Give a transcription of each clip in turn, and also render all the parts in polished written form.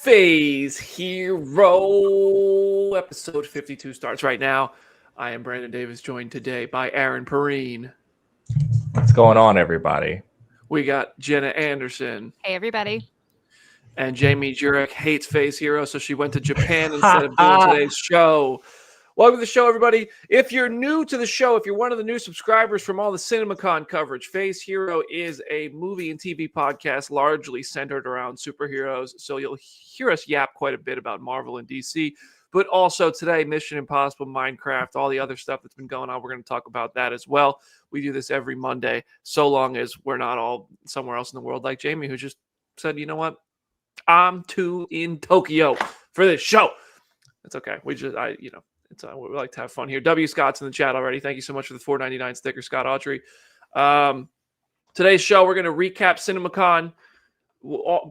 Phase Hero episode 52 starts right now. I am Brandon Davis, joined today by Aaron Perrine. What's going on, everybody? We got Jenna Anderson. Hey, everybody. And Jamie Jurek hates Phase Hero, so she went to Japan instead of doing today's show. Welcome to the show, everybody. If you're new to the show, if you're one of the new subscribers from all the CinemaCon coverage, Phase Hero is a movie and TV podcast largely centered around superheroes. So you'll hear us yap quite a bit about Marvel and DC, but also today, Mission Impossible, Minecraft, all the other stuff that's been going on. We're going to talk about that as well. We do this every Monday, so long as we're not all somewhere else in the world like Jamie, who just said, you know what? I'm too in Tokyo for this show. It's okay. We like to have fun here. W. Scott's in the chat already. Thank you so much for the $4.99 sticker, Scott Autry. Today's show, we're going to recap CinemaCon,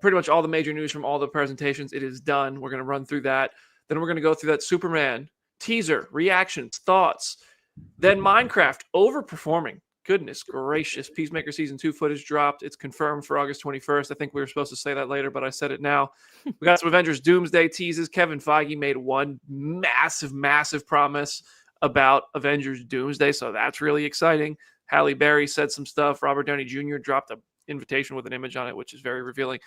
pretty much all the major news from all the presentations. It is done. We're going to run through that. Then we're going to go through that Superman teaser, reactions, thoughts. Then Minecraft overperforming. Goodness gracious. Peacemaker Season 2 footage dropped. It's confirmed for August 21st. I think we were supposed to say that later, but I said it now. We got some Avengers Doomsday teases. Kevin Feige made one massive promise about Avengers Doomsday, so that's really exciting. Halle Berry said some stuff. Robert Downey Jr. dropped an invitation with an image on it, which is very revealing.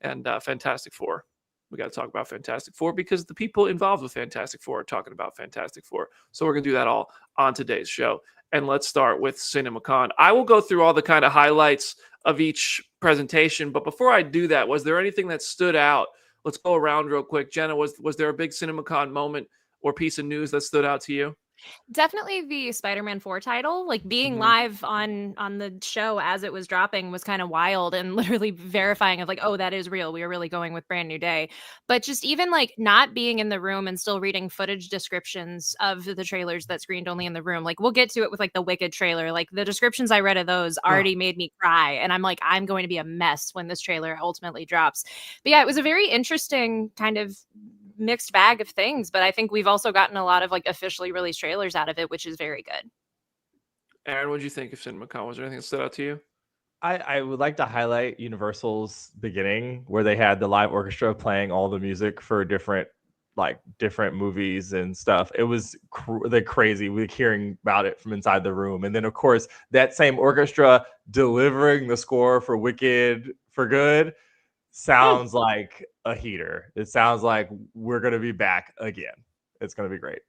And Fantastic Four. We got to talk about Fantastic Four because the people involved with Fantastic Four are talking about Fantastic Four. So we're going to do that all on today's show. And let's start with CinemaCon. I will go through all the kind of highlights of each presentation. But before I do that, was there anything that stood out? Let's go around real quick. Jenna, was there a big CinemaCon moment or piece of news that stood out to you? Definitely the Spider-Man 4 title, like being live on the show as it was dropping was kind of wild, and literally verifying of like, oh, that is real. We are really going with Brand New Day. But just even like not being in the room and still reading footage descriptions of the trailers that screened only in the room. Like we'll get to it with like the Wicked trailer. Like the descriptions I read of those already made me cry. And I'm like, I'm going to be a mess when this trailer ultimately drops. But yeah, it was a very interesting kind of mixed bag of things, but I think we've also gotten a lot of like officially released trailers out of it, which is very good. Aaron, what did you think of CinemaCon? Was there anything that stood out to you? I would like to highlight Universal's beginning, where they had the live orchestra playing all the music for different movies and stuff. It was crazy. We were hearing about it from inside the room, and then of course that same orchestra delivering the score for Wicked for Good sounds like a heater. It sounds like we're going to be back again. It's going to be great.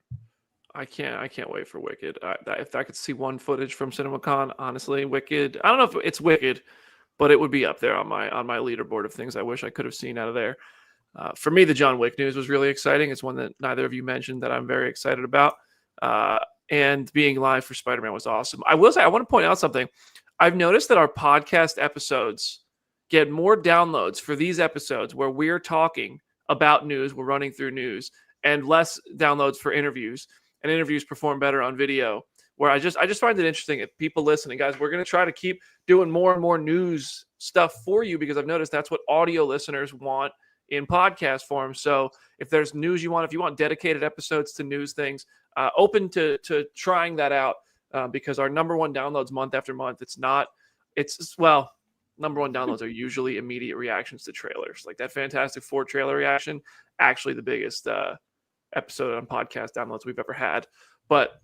I can't wait for Wicked. If I could see one footage from CinemaCon, honestly, Wicked. I don't know if it's Wicked, but it would be up there on my leaderboard of things I wish I could have seen out of there. For me, the John Wick news was really exciting. It's one that neither of you mentioned that I'm very excited about. And being live for Spider-Man was awesome. I will say, I want to point out something. I've noticed that our podcast episodes get more downloads for these episodes where we're talking about news, we're running through news, and less downloads for interviews. And interviews perform better on video. Where I just find it interesting if people listening, guys, we're going to try to keep doing more and more news stuff for you because I've noticed that's what audio listeners want in podcast form. So if there's news you want, if you want dedicated episodes to news things, open to trying that out because our number one downloads month after month. Number one downloads are usually immediate reactions to trailers. Like that Fantastic Four trailer reaction, actually the biggest episode on podcast downloads we've ever had. But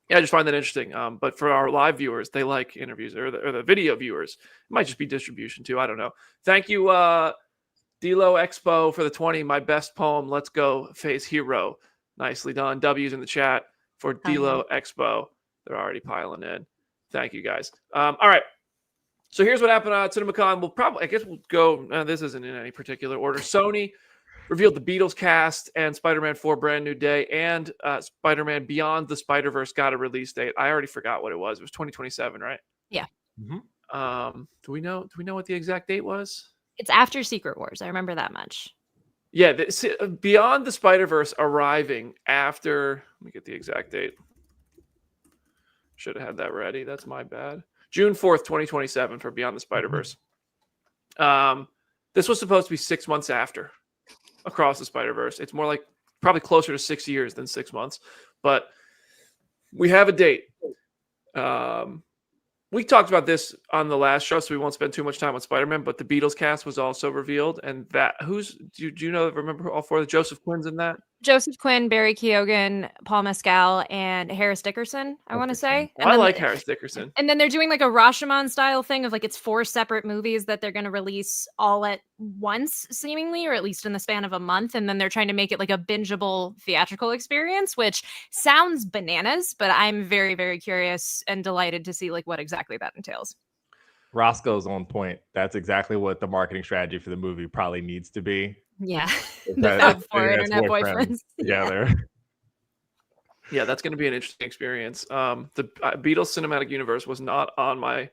yeah, I just find that interesting. But for our live viewers, they like interviews, or the video viewers. It might just be distribution too. I don't know. Thank you, Dilo Expo, for the 20. My best poem. Let's go, Phase Hero. Nicely done. W's in the chat for Dilo Expo. They're already piling in. Thank you, guys. All right. So here's what happened at CinemaCon. We'll go. This isn't in any particular order. Sony revealed the Beatles cast and Spider-Man 4 Brand New Day and Spider-Man Beyond the Spider-Verse got a release date. I already forgot what it was. It was 2027, right? Yeah. Mm-hmm. Do we know what the exact date was? It's after Secret Wars. I remember that much. Yeah. Beyond the Spider-Verse arriving after. Let me get the exact date. Should have had that ready. That's my bad. June 4th, 2027 for Beyond the Spider-Verse. This was supposed to be 6 months after Across the Spider-Verse. It's more like probably closer to 6 years than 6 months. But we have a date. What We talked about this on the last show, so we won't spend too much time on Spider-Man, but the Beatles cast was also revealed. And that do you know, remember who all four of the Joseph Quinn's in that? Joseph Quinn, Barry Keoghan, Paul Mescal, and Harris Dickerson, I want to say. And I like Harris Dickerson. And then they're doing like a Rashomon style thing of like it's 4 separate movies that they're going to release all at once, seemingly, or at least in the span of a month. And then they're trying to make it like a bingeable theatrical experience, which sounds bananas, but I'm very, very curious and delighted to see like what exactly that entails. Roscoe's on point. That's exactly what the marketing strategy for the movie probably needs to be. Yeah. The Fab Four internet boyfriends together. Yeah, that's going to be an interesting experience. The Beatles cinematic universe was not on my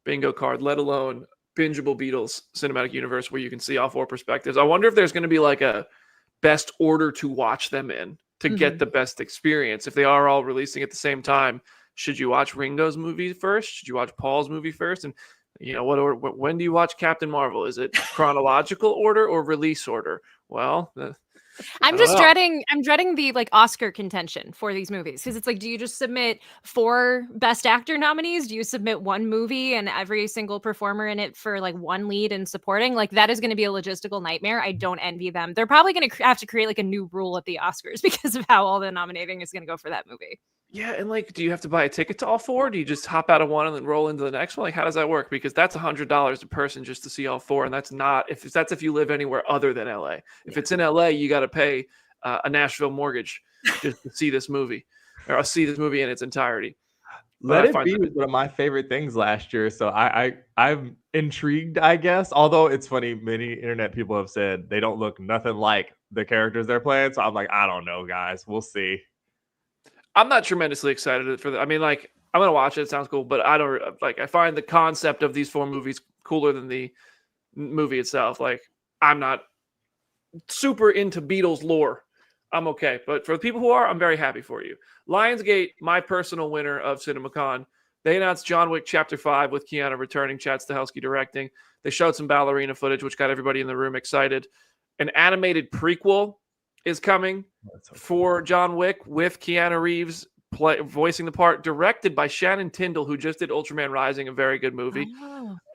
bingo card, let alone bingeable Beatles cinematic universe where you can see all 4 perspectives. I wonder if there's going to be like a best order to watch them in to get the best experience. If they are all releasing at the same time, should you watch Ringo's movie first? Should you watch Paul's movie first? And you know, when do you watch Captain Marvel? Is it chronological order or release order? Well, I'm dreading the like Oscar contention for these movies because it's like, do you just submit 4 Best Actor nominees? Do you submit 1 movie and every single performer in it for like 1 lead and supporting? Like that is going to be a logistical nightmare. I don't envy them. They're probably going to have to create like a new rule at the Oscars because of how all the nominating is going to go for that movie. Yeah, and like, do you have to buy a ticket to all 4? Do you just hop out of one and then roll into the next one? Like, how does that work? Because that's $100 a person just to see all 4, and that's not if you live anywhere other than LA. If it's in LA, you got to pay a Nashville mortgage just to see this movie, or see this movie in its entirety. Let It Be was one of my favorite things last year, so I'm intrigued, I guess. Although it's funny, many internet people have said they don't look nothing like the characters they're playing. So I'm like, I don't know, guys. We'll see. I'm not tremendously excited for that. I mean, like, I'm gonna watch it. It sounds cool, but I don't like. I find the concept of these 4 movies cooler than the movie itself. Like, I'm not super into Beatles lore. I'm okay, but for the people who are, I'm very happy for you. Lionsgate, my personal winner of CinemaCon. They announced John Wick Chapter 5 with Keanu returning, Chad Stahelski directing. They showed some ballerina footage, which got everybody in the room excited. An animated prequel is coming for John Wick with Keanu Reeves voicing the part, directed by Shannon Tyndall, who just did Ultraman Rising, a very good movie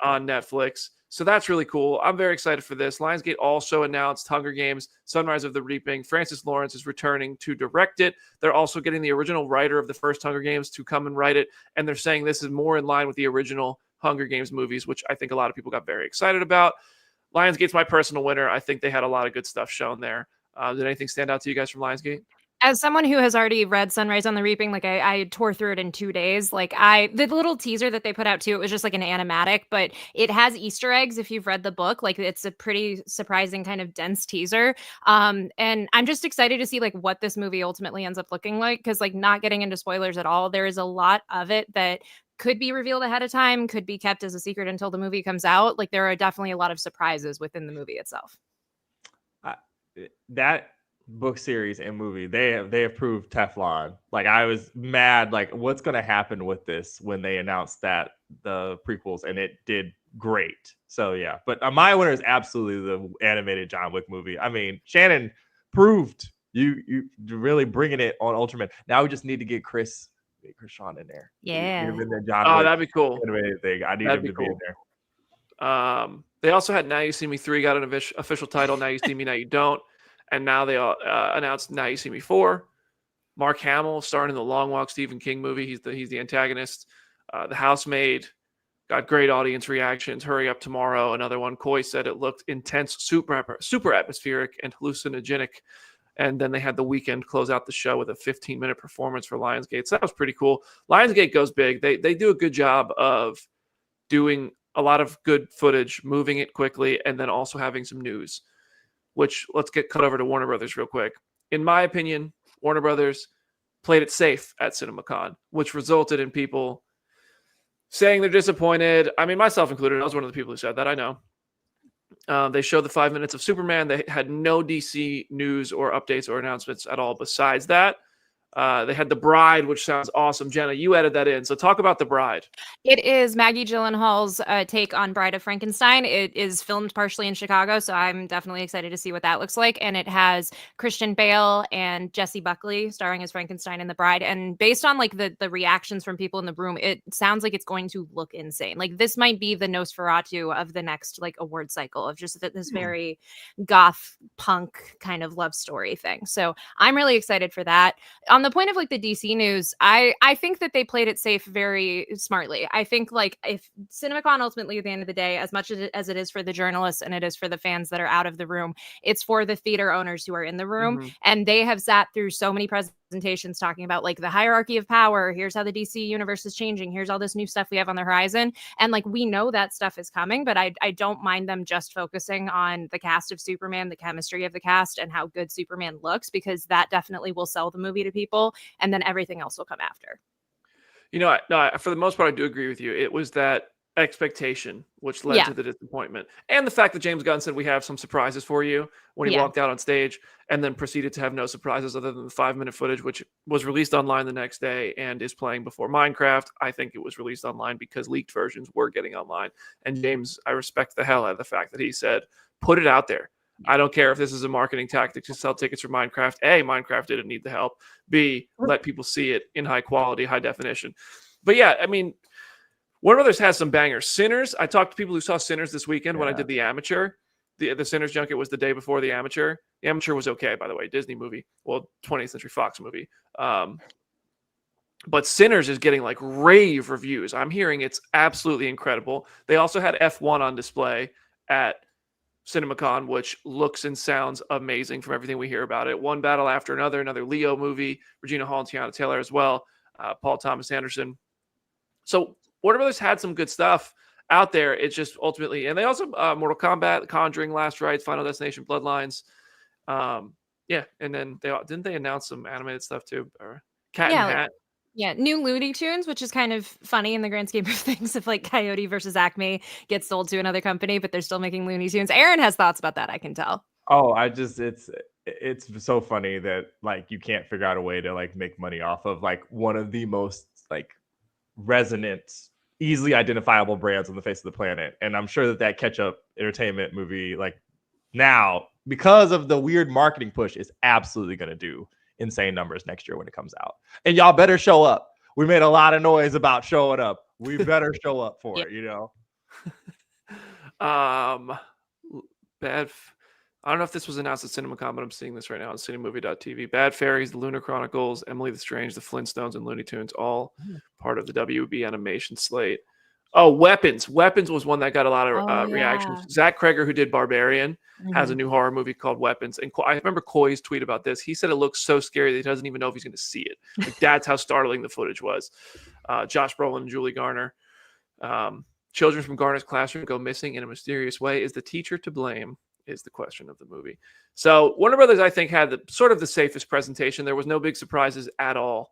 on Netflix. So that's really cool. I'm very excited for this. Lionsgate also announced Hunger Games, Sunrise of the Reaping. Francis Lawrence is returning to direct it. They're also getting the original writer of the first Hunger Games to come and write it. And they're saying this is more in line with the original Hunger Games movies, which I think a lot of people got very excited about. Lionsgate's my personal winner. I think they had a lot of good stuff shown there. Did anything stand out to you guys from Lionsgate? As someone who has already read Sunrise on the Reaping, like I tore through it in 2 days. Like the little teaser that they put out too, it was just like an animatic, but it has Easter eggs. If you've read the book, like it's a pretty surprising kind of dense teaser. And I'm just excited to see like what this movie ultimately ends up looking like. Cause like not getting into spoilers at all, there is a lot of it that could be revealed ahead of time, could be kept as a secret until the movie comes out. Like there are definitely a lot of surprises within the movie itself. That book series and movie, they have proved Teflon. Like I was mad, like what's going to happen with this when they announced that the prequels, and it did great. So yeah, but my winner is absolutely the animated John Wick movie. I mean, Shannon proved you really bringing it on Ultraman. Now we just need to get Chris Sean in there. Yeah. That'd be cool. Animated thing. I need him to be in there. They also had Now You See Me 3 got an official title. Now You See Me, Now You Don't. And now they announced Now You See Me 4. Mark Hamill starring in the Long Walk Stephen King movie. He's the antagonist. The Housemaid got great audience reactions. Hurry Up Tomorrow, another one. Coy said it looked intense, super atmospheric, and hallucinogenic. And then they had The Weeknd close out the show with a 15-minute performance for Lionsgate. So that was pretty cool. Lionsgate goes big. They do a good job of doing a lot of good footage, moving it quickly, and then also having some news. Which, let's get cut over to Warner Brothers real quick. In my opinion, Warner Brothers played it safe at CinemaCon, which resulted in people saying they're disappointed. I mean, myself included. I was one of the people who said that. I know. They showed the 5 minutes of Superman. They had no DC news or updates or announcements at all besides that. They had The Bride, which sounds awesome. Jenna, you added that in. So talk about The Bride. It is Maggie Gyllenhaal's take on Bride of Frankenstein. It is filmed partially in Chicago, so I'm definitely excited to see what that looks like. And it has Christian Bale and Jessie Buckley starring as Frankenstein and the Bride. And based on like the reactions from people in the room, it sounds like it's going to look insane. Like this might be the Nosferatu of the next like award cycle of just this very goth punk kind of love story thing. So I'm really excited for that. On the point of like the DC news, I think that they played it safe very smartly. I think like if CinemaCon ultimately at the end of the day, as much as it is for the journalists and it is for the fans that are out of the room, it's for the theater owners who are in the room. And they have sat through so many presentations talking about like the hierarchy of power. Here's how the DC universe is changing. Here's all this new stuff we have on the horizon. And like, we know that stuff is coming, but I don't mind them just focusing on the cast of Superman, the chemistry of the cast, and how good Superman looks, because that definitely will sell the movie to people. And then everything else will come after. You know, for the most part, I do agree with you. It was that expectation which led to the disappointment, and the fact that James Gunn said we have some surprises for you when he walked out on stage, and then proceeded to have no surprises other than the 5-minute footage, which was released online the next day and is playing before Minecraft. I think it was released online because leaked versions were getting online. And James, I respect the hell out of the fact that he said, put it out there. I don't care if this is a marketing tactic to sell tickets for Minecraft. A, Minecraft didn't need the help. B, let people see it in high quality, high definition. But yeah, I mean, Warner Brothers has some bangers. Sinners, I talked to people who saw Sinners this weekend when I did The Amateur. The Sinners junket was the day before The Amateur. The Amateur was okay, by the way, Disney movie. Well, 20th Century Fox movie. But Sinners is getting like rave reviews. I'm hearing it's absolutely incredible. They also had F1 on display at CinemaCon, which looks and sounds amazing from everything we hear about it. One battle after another Leo movie, Regina Hall and Tiana Taylor as well, Paul Thomas Anderson. So Warner Brothers had some good stuff out there. It's just ultimately, and they also Mortal Kombat, Conjuring, Last Rites, Final Destination, Bloodlines. And then didn't they announce some animated stuff too? Or Cat in Hat. Yeah, new Looney Tunes, which is kind of funny in the grand scheme of things. If like Coyote versus Acme gets sold to another company, but they're still making Looney Tunes. Aaron has thoughts about that, I can tell. Oh, it's so funny that like you can't figure out a way to like make money off of like one of the most like resonant, easily identifiable brands on the face of the planet. And I'm sure that catch-up entertainment movie, like now, because of the weird marketing push, is absolutely going to do insane numbers next year when it comes out. And y'all better show up. We made a lot of noise about showing up. We better show up for it, you know? I don't know if this was announced at CinemaCon, but I'm seeing this right now on cinemovie.tv. Bad Fairies, The Lunar Chronicles, Emily the Strange, The Flintstones, and Looney Tunes, all part of the WB animation slate. Oh, Weapons. Weapons was one that got a lot of reactions. Zach Kreger, who did Barbarian, has a new horror movie called Weapons. And I remember Coy's tweet about this. He said it looks so scary that he doesn't even know if he's going to see it. Like, that's how startling the footage was. Josh Brolin and Julie Garner. Children from Garner's classroom go missing in a mysterious way. Is the teacher to blame? Is the question of the movie. So Warner Brothers, I think, had the safest presentation. There was no big surprises at all,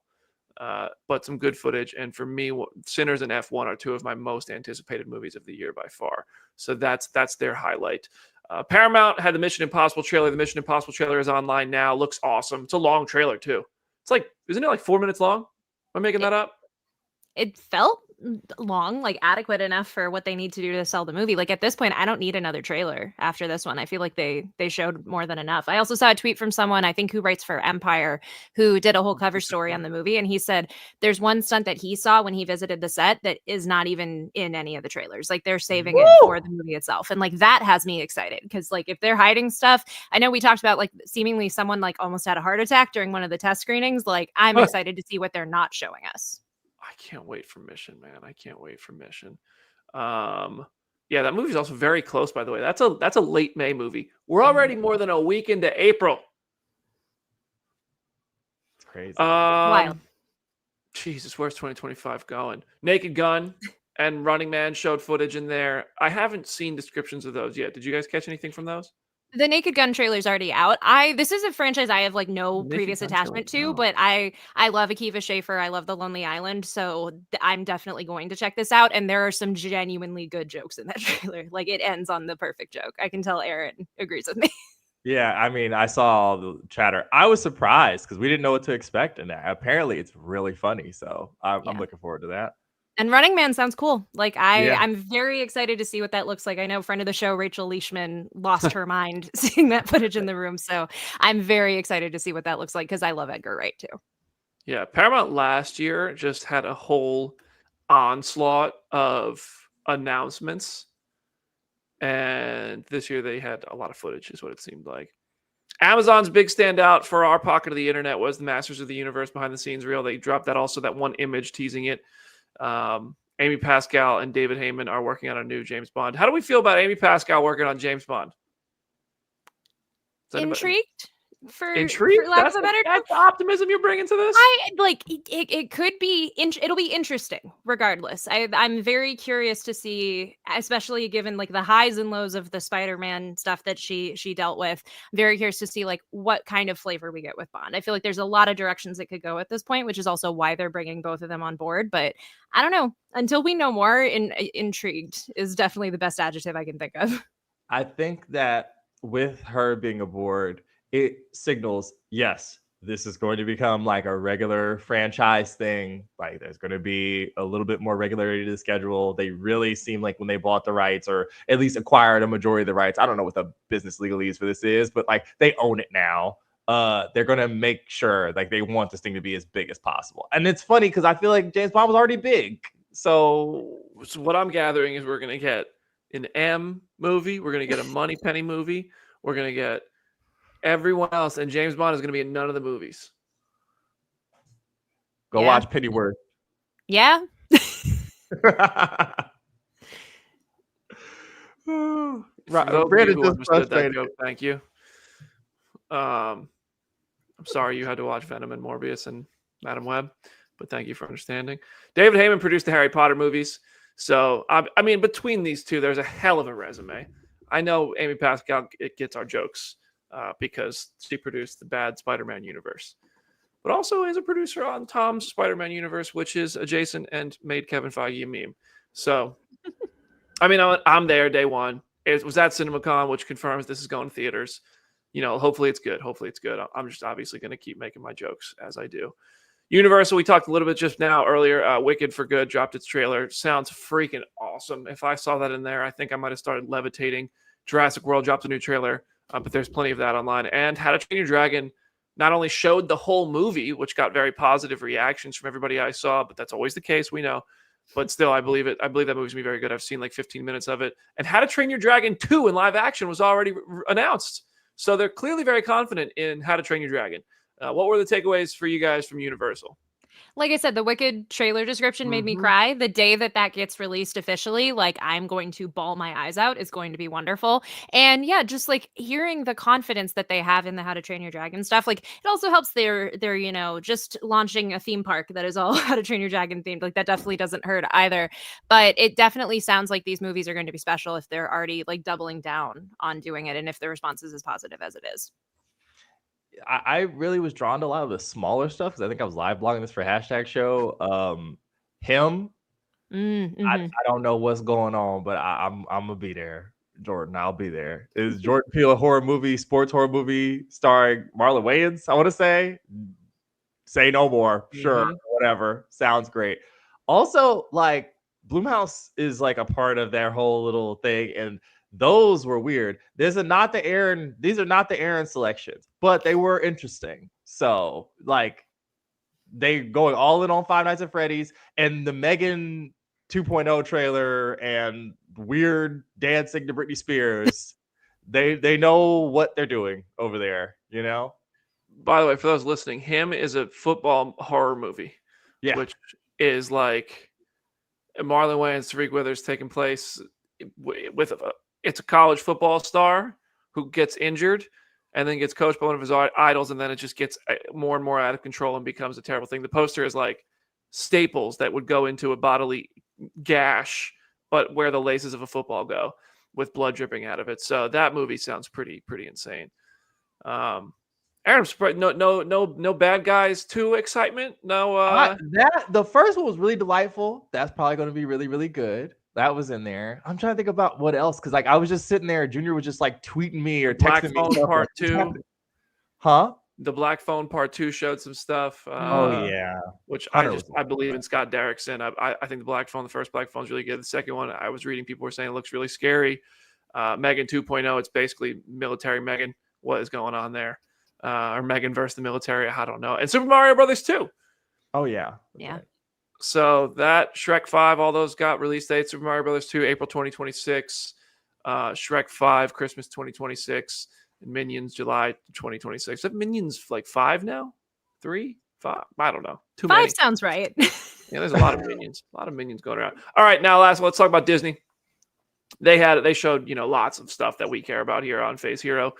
but some good footage. And for me, Sinners and F1 are two of my most anticipated movies of the year by far. So that's their highlight. Paramount had the Mission Impossible trailer. The Mission Impossible trailer is online now. Looks awesome. It's a long trailer too. It's like, isn't it like 4 minutes long? Am I making that up? It felt long, like adequate enough for what they need to do to sell the movie. Like at this point, I don't need another trailer after this one. I feel like they showed more than enough. I also saw a tweet from someone, I think, who writes for Empire, who did a whole cover story on the movie. And he said there's one stunt that he saw when he visited the set that is not even in any of the trailers. Like they're saving it for the movie itself. And like that has me excited because like if they're hiding stuff, I know we talked about like seemingly someone like almost had a heart attack during one of the test screenings. Like I'm excited to see what they're not showing us. I can't wait for Mission, man. I can't wait for Mission. Yeah, that movie's also very close, by the way. That's a late May movie. We're already more than a week into April. It's crazy. Wild. Jesus, where's 2025 going? Naked Gun and Running Man showed footage in there. I haven't seen descriptions of those yet. Did you guys catch anything from those? The Naked Gun trailer's already out. This is a franchise I have like no previous attachment to, but I love Akiva Schaffer. I love The Lonely Island, so I'm definitely going to check this out. And there are some genuinely good jokes in that trailer. Like it ends on the perfect joke. I can tell Aaron agrees with me. Yeah, I mean, I saw all the chatter. I was surprised because we didn't know what to expect in that. Apparently, it's really funny, so I'm Yeah. looking forward to that. And Running Man sounds cool. Like Yeah. I'm very excited to see what that looks like. I know friend of the show Rachel Leishman lost her mind seeing that footage in the room, so I'm very excited to see what that looks like because I love Edgar Wright too. Yeah, Paramount last year just had a whole onslaught of announcements, and this year they had a lot of footage, is what it seemed like. Amazon's big standout for our pocket of the internet was the Masters of the Universe behind the scenes reel. They dropped that one image teasing it. Amy Pascal and David Heyman are working on a new James Bond. How do we feel about Amy Pascal working on James Bond? Intrigued? Intrigued? For lack of a better term? That's the optimism you're bringing to this? I like it could be it'll be interesting regardless. I'm very curious to see, especially given like the highs and lows of the Spider-Man stuff that she dealt with. I'm very curious to see like what kind of flavor we get with Bond. I feel like there's a lot of directions it could go at this point, which is also why they're bringing both of them on board, but I don't know. Until we know more, intrigued is definitely the best adjective I can think of. I think that with her being aboard, it signals, yes, this is going to become like a regular franchise thing. Like there's going to be a little bit more regularity to the schedule. They really seem like when they bought the rights or at least acquired a majority of the rights. I don't know what the business legalese for this is, but like they own it now. They're going to make sure like they want this thing to be as big as possible. And it's funny because I feel like James Bond was already big. So what I'm gathering is we're going to get an M movie. We're going to get a Moneypenny movie. We're going to get everyone else, and James Bond is going to be in none of the movies. Go watch Pennyworth. Yeah. Brandon just frustrated. That joke, thank you. I'm sorry you had to watch Venom and Morbius and Madam Web, but thank you for understanding. David Heyman produced the Harry Potter movies, so I mean, between these two, there's a hell of a resume. I know Amy Pascal gets our jokes because she produced the bad Spider-Man universe, but also is a producer on Tom's Spider-Man universe, which is adjacent and made Kevin Feige a meme. So, I mean, I'm there day one. It was at CinemaCon, which confirms this is going to theaters. You know, hopefully it's good. Hopefully it's good. I'm just obviously going to keep making my jokes as I do. Universal, we talked a little bit just now earlier. Wicked for Good dropped its trailer. Sounds freaking awesome. If I saw that in there, I think I might have started levitating. Jurassic World dropped a new trailer, but there's plenty of that online. And How to Train Your Dragon not only showed the whole movie, which got very positive reactions from everybody I saw, but that's always the case, we know. But still, I believe it. I believe that movie's gonna be very good. I've seen like 15 minutes of it. And How to Train Your Dragon 2 in live action was already announced. So they're clearly very confident in How to Train Your Dragon. What were the takeaways for you guys from Universal? Like I said, the Wicked trailer description made me cry. The day that gets released officially, like I'm going to bawl my eyes out. It's going to be wonderful. And yeah, just like hearing the confidence that they have in the How to Train Your Dragon stuff, like it also helps they're just launching a theme park that is all How to Train Your Dragon themed. Like that definitely doesn't hurt either. But it definitely sounds like these movies are going to be special if they're already like doubling down on doing it and if the response is as positive as it is. I really was drawn to a lot of the smaller stuff because I think I was live blogging this for #show. Him, I don't know what's going on, but I'm gonna be there, Jordan. I'll be there. Is Jordan Peele a horror movie, sports horror movie starring Marlon Wayans? I want to say no more. Sure, whatever. Sounds great. Also, like Blumhouse is like a part of their whole little thing, and those were weird. These are not the Aaron selections, but they were interesting. So, like, they going all in on Five Nights at Freddy's and the Megan 2.0 trailer and weird dancing to Britney Spears. they know what they're doing over there, you know? By the way, for those listening, Him is a football horror movie. Yeah. Which is like Marlon Wayans, Tariq Withers taking place with it's a college football star who gets injured and then gets coached by one of his idols, and then it just gets more and more out of control and becomes a terrible thing. The poster is like staples that would go into a bodily gash, but where the laces of a football go with blood dripping out of it. So that movie sounds pretty insane. Aaron, no bad guys 2 excitement. No, the first one was really delightful. That's probably going to be really, really good. That was in there. I'm trying to think about what else, because like I was just sitting there. Junior was just like tweeting me or Black texting me. Phone stuff, Part like, what's 2. happening? Huh? The Black Phone Part 2 showed some stuff. Oh yeah. Which 100%. I believe in Scott Derrickson. I think the Black Phone, the first Black Phone, is really good. The second one, I was reading people were saying it looks really scary. Megan 2.0, it's basically military Megan. What is going on there? Or Megan versus the military? I don't know. And Super Mario Brothers 2. Oh yeah. Yeah. Right. So that Shrek 5, all those got release dates. Super Mario Brothers 2, April 2026. Shrek 5, Christmas 2026. And Minions, July 2026. Have Minions like 5 now? 3? 5? I don't know. Too 5 many. sounds right. Yeah, there's a lot of Minions. A lot of Minions going around. All right, now let's talk about Disney. They showed, lots of stuff that we care about here on Phase Hero.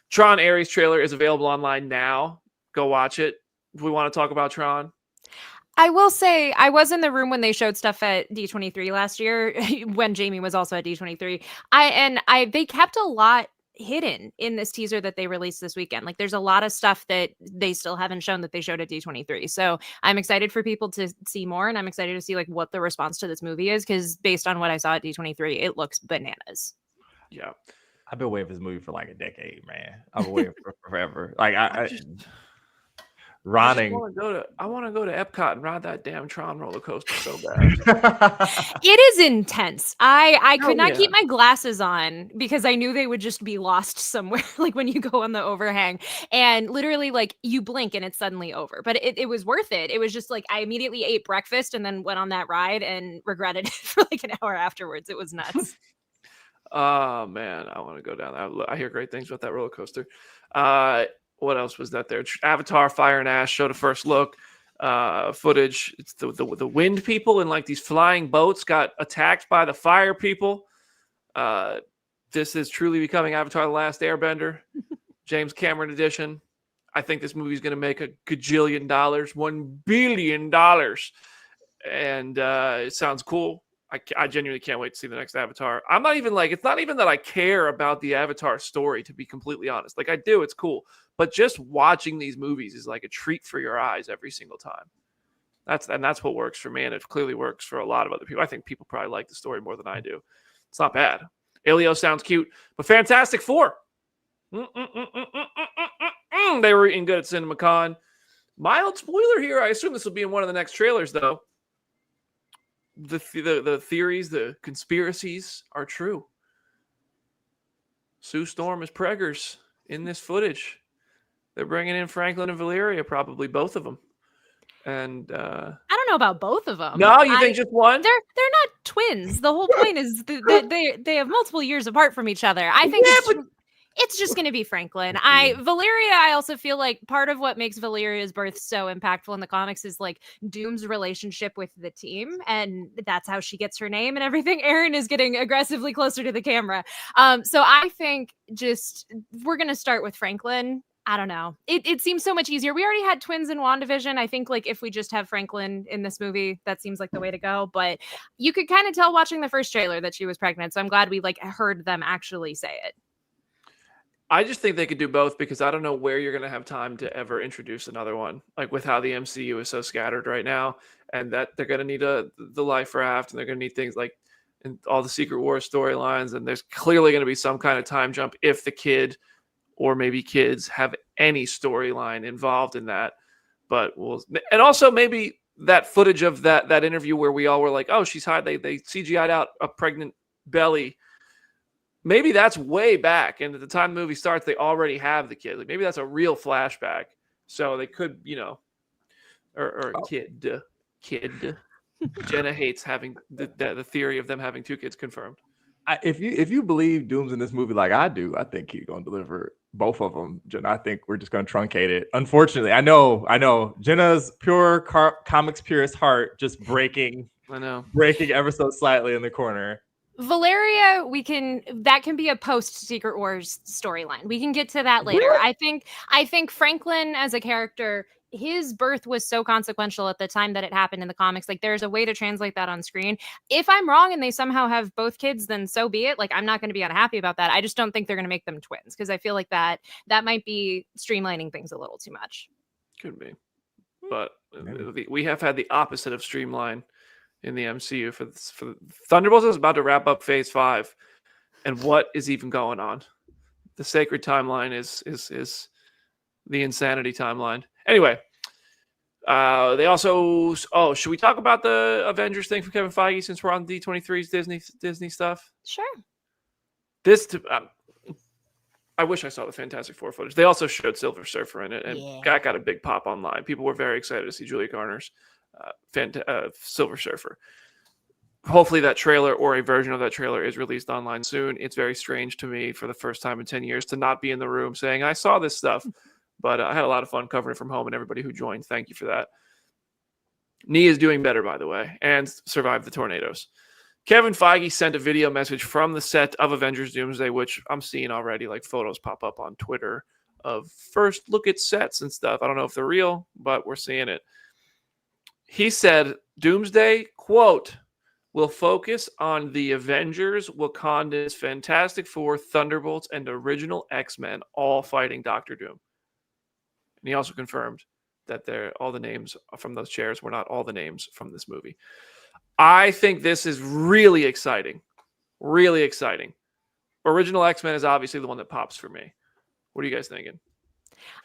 Tron Ares trailer is available online now. Go watch it. Do we want to talk about Tron? I will say I was in the room when they showed stuff at D23 last year when Jamie was also at D23. They kept a lot hidden in this teaser that they released this weekend. Like there's a lot of stuff that they still haven't shown that they showed at D23. So I'm excited for people to see more, and I'm excited to see like what the response to this movie is, because based on what I saw at D23, it looks bananas. Yeah. I've been waiting for this movie for like a decade, man. I've been waiting for forever. Like I want to go to Epcot and ride that damn Tron roller coaster so bad. It is intense. I could not keep my glasses on because I knew they would just be lost somewhere, like when you go on the overhang and literally like you blink and it's suddenly over. But it was worth it. It was just like I immediately ate breakfast and then went on that ride and regretted it for like an hour afterwards. It was nuts. Oh man, I want to go down that. I hear great things about that roller coaster. What else was that there? Avatar Fire and Ash showed a first look footage. It's the wind people in like these flying boats got attacked by the fire people. This is truly becoming Avatar The Last Airbender, James Cameron edition. I think this movie is going to make $1 gajillion, $1 billion. And it sounds cool. I genuinely can't wait to see the next Avatar. I'm not even like, it's not even that I care about the Avatar story, to be completely honest. Like I do, it's cool. But just watching these movies is like a treat for your eyes every single time. That's what works for me, and it clearly works for a lot of other people. I think people probably like the story more than I do. It's not bad. Elio sounds cute, but Fantastic Four. They were eating good at CinemaCon. Mild spoiler here. I assume this will be in one of the next trailers, though. The theories, the conspiracies are true. Sue Storm is preggers in this footage. They're bringing in Franklin and Valeria, probably both of them. And I don't know about both of them. No, you think just one? They're not twins. The whole point is that they have multiple years apart from each other. I think it's just going to be Franklin. Valeria, I also feel like part of what makes Valeria's birth so impactful in the comics is like Doom's relationship with the team, and that's how she gets her name and everything. Aaron is getting aggressively closer to the camera. So I think just we're going to start with Franklin. I don't know. It seems so much easier. We already had twins in WandaVision. I think like if we just have Franklin in this movie, that seems like the way to go. But you could kind of tell watching the first trailer that she was pregnant. So I'm glad we like heard them actually say it. I just think they could do both because I don't know where you're going to have time to ever introduce another one. Like with how the MCU is so scattered right now, and that they're going to need the Life Raft, and they're going to need things like and all the Secret Wars storylines. And there's clearly going to be some kind of time jump if the kid or maybe kids have any storyline involved in that. But and also maybe that footage of that interview where we all were like, oh, she's hot. They CGI'd out a pregnant belly. Maybe that's way back. And at the time the movie starts, they already have the kid. Like maybe that's a real flashback. So they could, or kid. Jenna hates having the theory of them having two kids confirmed. If you believe Doom's in this movie like I do, I think he's going to deliver both of them. Jenna, I think we're just going to truncate it. Unfortunately, I know Jenna's pure comics purist heart just breaking. I know. Breaking ever so slightly in the corner. Valeria, that can be a post Secret Wars storyline. We can get to that later. Really? I think Franklin as a character, his birth was so consequential at the time that it happened in the comics. Like there's a way to translate that on screen. If I'm wrong and they somehow have both kids, then so be it. Like I'm not going to be unhappy about that. I just don't think they're going to make them twins because I feel like that might be streamlining things a little too much. Could be. But we have had the opposite of streamline in the MCU for Thunderbolts is about to wrap up Phase 5, and what is even going on? The sacred timeline is the insanity timeline. Anyway, they also. Oh, should we talk about the Avengers thing for Kevin Feige since we're on D23's Disney stuff? Sure. I wish I saw the Fantastic Four footage. They also showed Silver Surfer in it, and that got a big pop online. People were very excited to see Julia Garner's Silver Surfer. Hopefully that trailer or a version of that trailer is released online soon. It's very strange to me for the first time in 10 years to not be in the room saying, I saw this stuff. But I had a lot of fun covering it from home, and everybody who joined, thank you for that. Nee is doing better, by the way, and survived the tornadoes. Kevin Feige sent a video message from the set of Avengers Doomsday, which I'm seeing already, like photos pop up on Twitter of first look at sets and stuff. I don't know if they're real, but we're seeing it. He said, Doomsday, quote, will focus on the Avengers, Wakanda's Fantastic Four, Thunderbolts, and original X-Men all fighting Doctor Doom. And he also confirmed that all the names from those chairs were not all the names from this movie. I think this is really exciting. Really exciting. Original X-Men is obviously the one that pops for me. What are you guys thinking?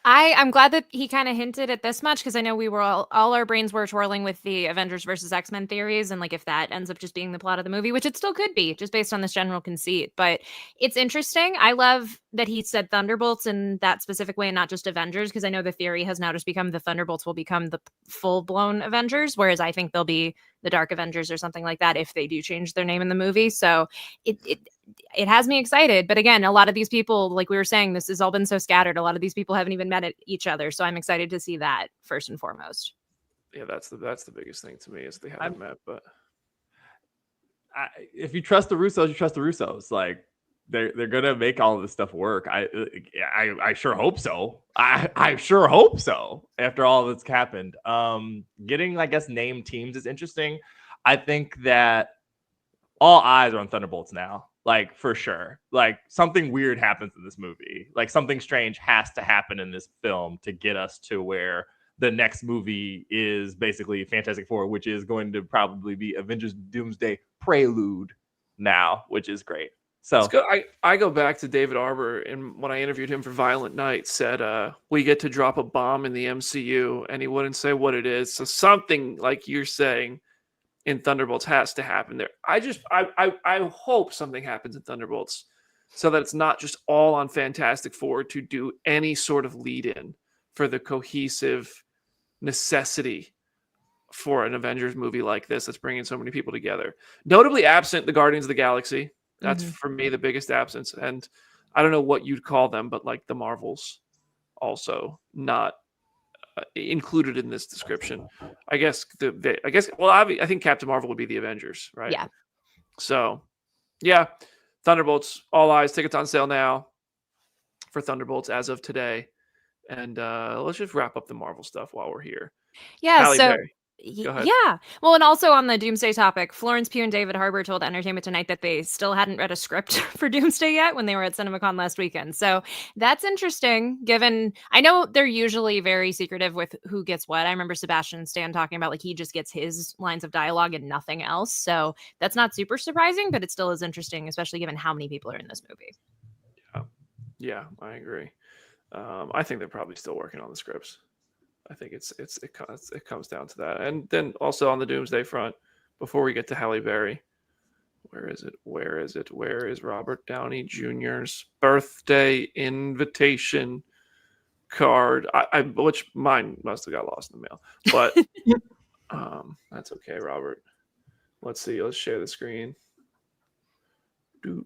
I'm glad that he kind of hinted at this much, because I know we were all our brains were twirling with the Avengers versus X-Men theories, and like if that ends up just being the plot of the movie, which it still could be just based on this general conceit. But it's interesting. I love that he said Thunderbolts in that specific way and not just Avengers, because I know the theory has now just become the Thunderbolts will become the full-blown Avengers, whereas I think they'll be the Dark Avengers or something like that if they do change their name in the movie. So it has me excited. But again, a lot of these people, like we were saying, this has all been so scattered. A lot of these people haven't even met each other. So I'm excited to see that first and foremost. Yeah, that's the biggest thing to me is they haven't met. But if you trust the Russos, you trust the Russos. Like they're gonna make all of this stuff work. I sure hope so. I sure hope so. After all that's happened, getting I guess named teams is interesting. I think that all eyes are on Thunderbolts now. Like for sure. Like something weird happens in this movie. Like something strange has to happen in this film to get us to where the next movie is basically Fantastic Four, which is going to probably be Avengers Doomsday Prelude now, which is great. So I go back to David Arbor, and when I interviewed him for Violent Night, said we get to drop a bomb in the MCU, and he wouldn't say what it is. So something like you're saying in Thunderbolts has to happen there. I hope something happens in Thunderbolts so that it's not just all on Fantastic Four to do any sort of lead-in for the cohesive necessity for an Avengers movie like this that's bringing so many people together. Notably absent the Guardians of the Galaxy. That's for me the biggest absence. And I don't know what you'd call them, but like the Marvels also not included in this description. I think Captain Marvel would be the Avengers, right? Yeah. So, yeah, Thunderbolts, all eyes, tickets on sale now for Thunderbolts as of today. And let's just wrap up the Marvel stuff while we're here. Yeah, Halle so Berry. yeah. Well, and also on the Doomsday topic, Florence Pugh and David Harbour told Entertainment Tonight that they still hadn't read a script for Doomsday yet when they were at CinemaCon last weekend. So that's interesting, given I know they're usually very secretive with who gets what. I remember Sebastian Stan talking about like he just gets his lines of dialogue and nothing else. So that's not super surprising, but it still is interesting, especially given how many people are in this movie. Yeah, I agree. I think they're probably still working on the scripts. I think it comes down to that. And then also on the Doomsday front, before we get to Halle Berry, where is it? Where is Robert Downey Jr.'s birthday invitation card? Which mine must have got lost in the mail, but that's okay, Robert. Let's see. Let's share the screen. I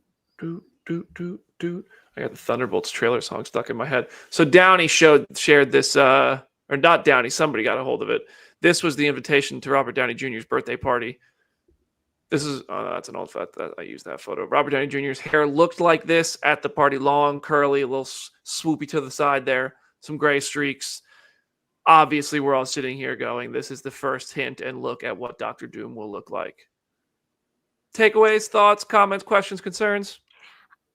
got the Thunderbolts trailer song stuck in my head. So Downey shared this. Or not Downey, somebody got a hold of it. This was the invitation to Robert Downey Jr.'s birthday party. This is, that's an old photo. I used that photo. Robert Downey Jr.'s hair looked like this at the party. Long, curly, a little swoopy to the side there. Some gray streaks. Obviously, we're all sitting here going, this is the first hint and look at what Dr. Doom will look like. Takeaways, thoughts, comments, questions, concerns?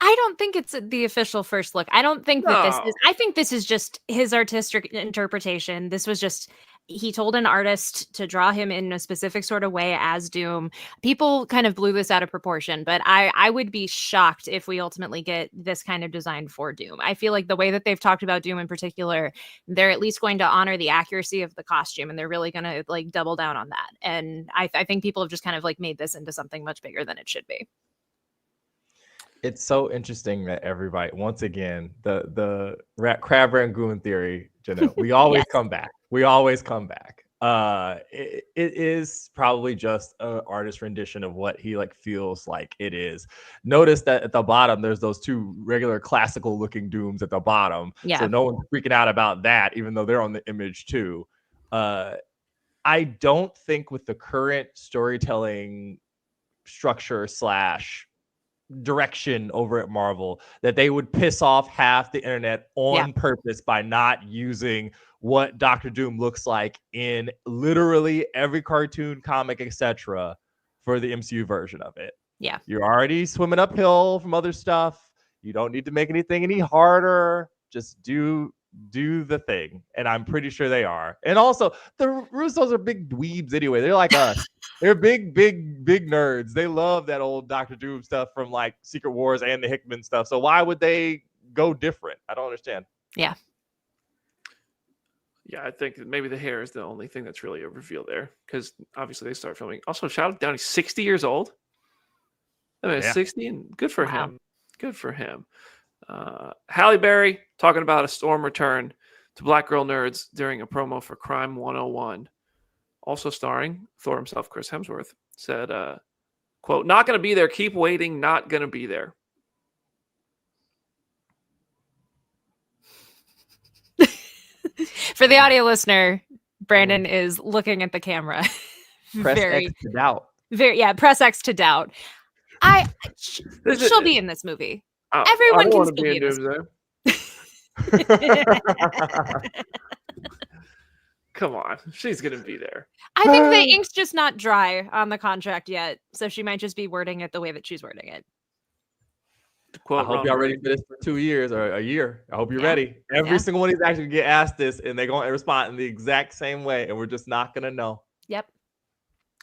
I don't think it's the official first look. I don't think that this is. I think this is just his artistic interpretation. This was just he told an artist to draw him in a specific sort of way as Doom. People kind of blew this out of proportion, but I would be shocked if we ultimately get this kind of design for Doom. I feel like the way that they've talked about Doom in particular, they're at least going to honor the accuracy of the costume, and they're really going to like double down on that. And I think people have just kind of like made this into something much bigger than it should be. It's so interesting that everybody, once again, the crab rangoon theory, we always Yes. come back. We always come back. It is probably just an artist rendition of what he like feels like it is. Notice that at the bottom, there's those two regular classical looking Dooms at the bottom. Yeah. So no one's freaking out about that, even though they're on the image too. I don't think with the current storytelling structure / direction over at Marvel that they would piss off half the internet on purpose by not using what Doctor Doom looks like in literally every cartoon, comic, etc. for the MCU version of it. Yeah. You're already swimming uphill from other stuff. You don't need to make anything any harder. Just do the thing. And I'm pretty sure they are. And also, the Russos are big dweebs anyway. They're like us. They're big nerds. They love that old Doctor Doom stuff from like Secret Wars and the Hickman stuff. So why would they go different? I don't understand. Yeah. Yeah, I think maybe the hair is the only thing that's really a reveal there, because obviously they start filming. Also, shout out Downey, 60 years old. I mean, 60, and good for him. Good for him. Halle Berry talking about a storm return to Black Girl Nerds during a promo for Crime 101. Also starring Thor himself, Chris Hemsworth, said, quote, "Not going to be there. Keep waiting. Not going to be there." For the audio listener, Brandon is looking at the camera. Press X to doubt. Press X to doubt. She'll be in this movie. Everyone can still be in this movie. Come on, she's gonna be there. I think the ink's just not dry on the contract yet, so she might just be wording it the way that she's wording it. I hope y'all ready for this for 2 years or a year. I hope you're ready. Every single one of these actually get asked this, and they're going to respond in the exact same way, and we're just not going to know. Yep.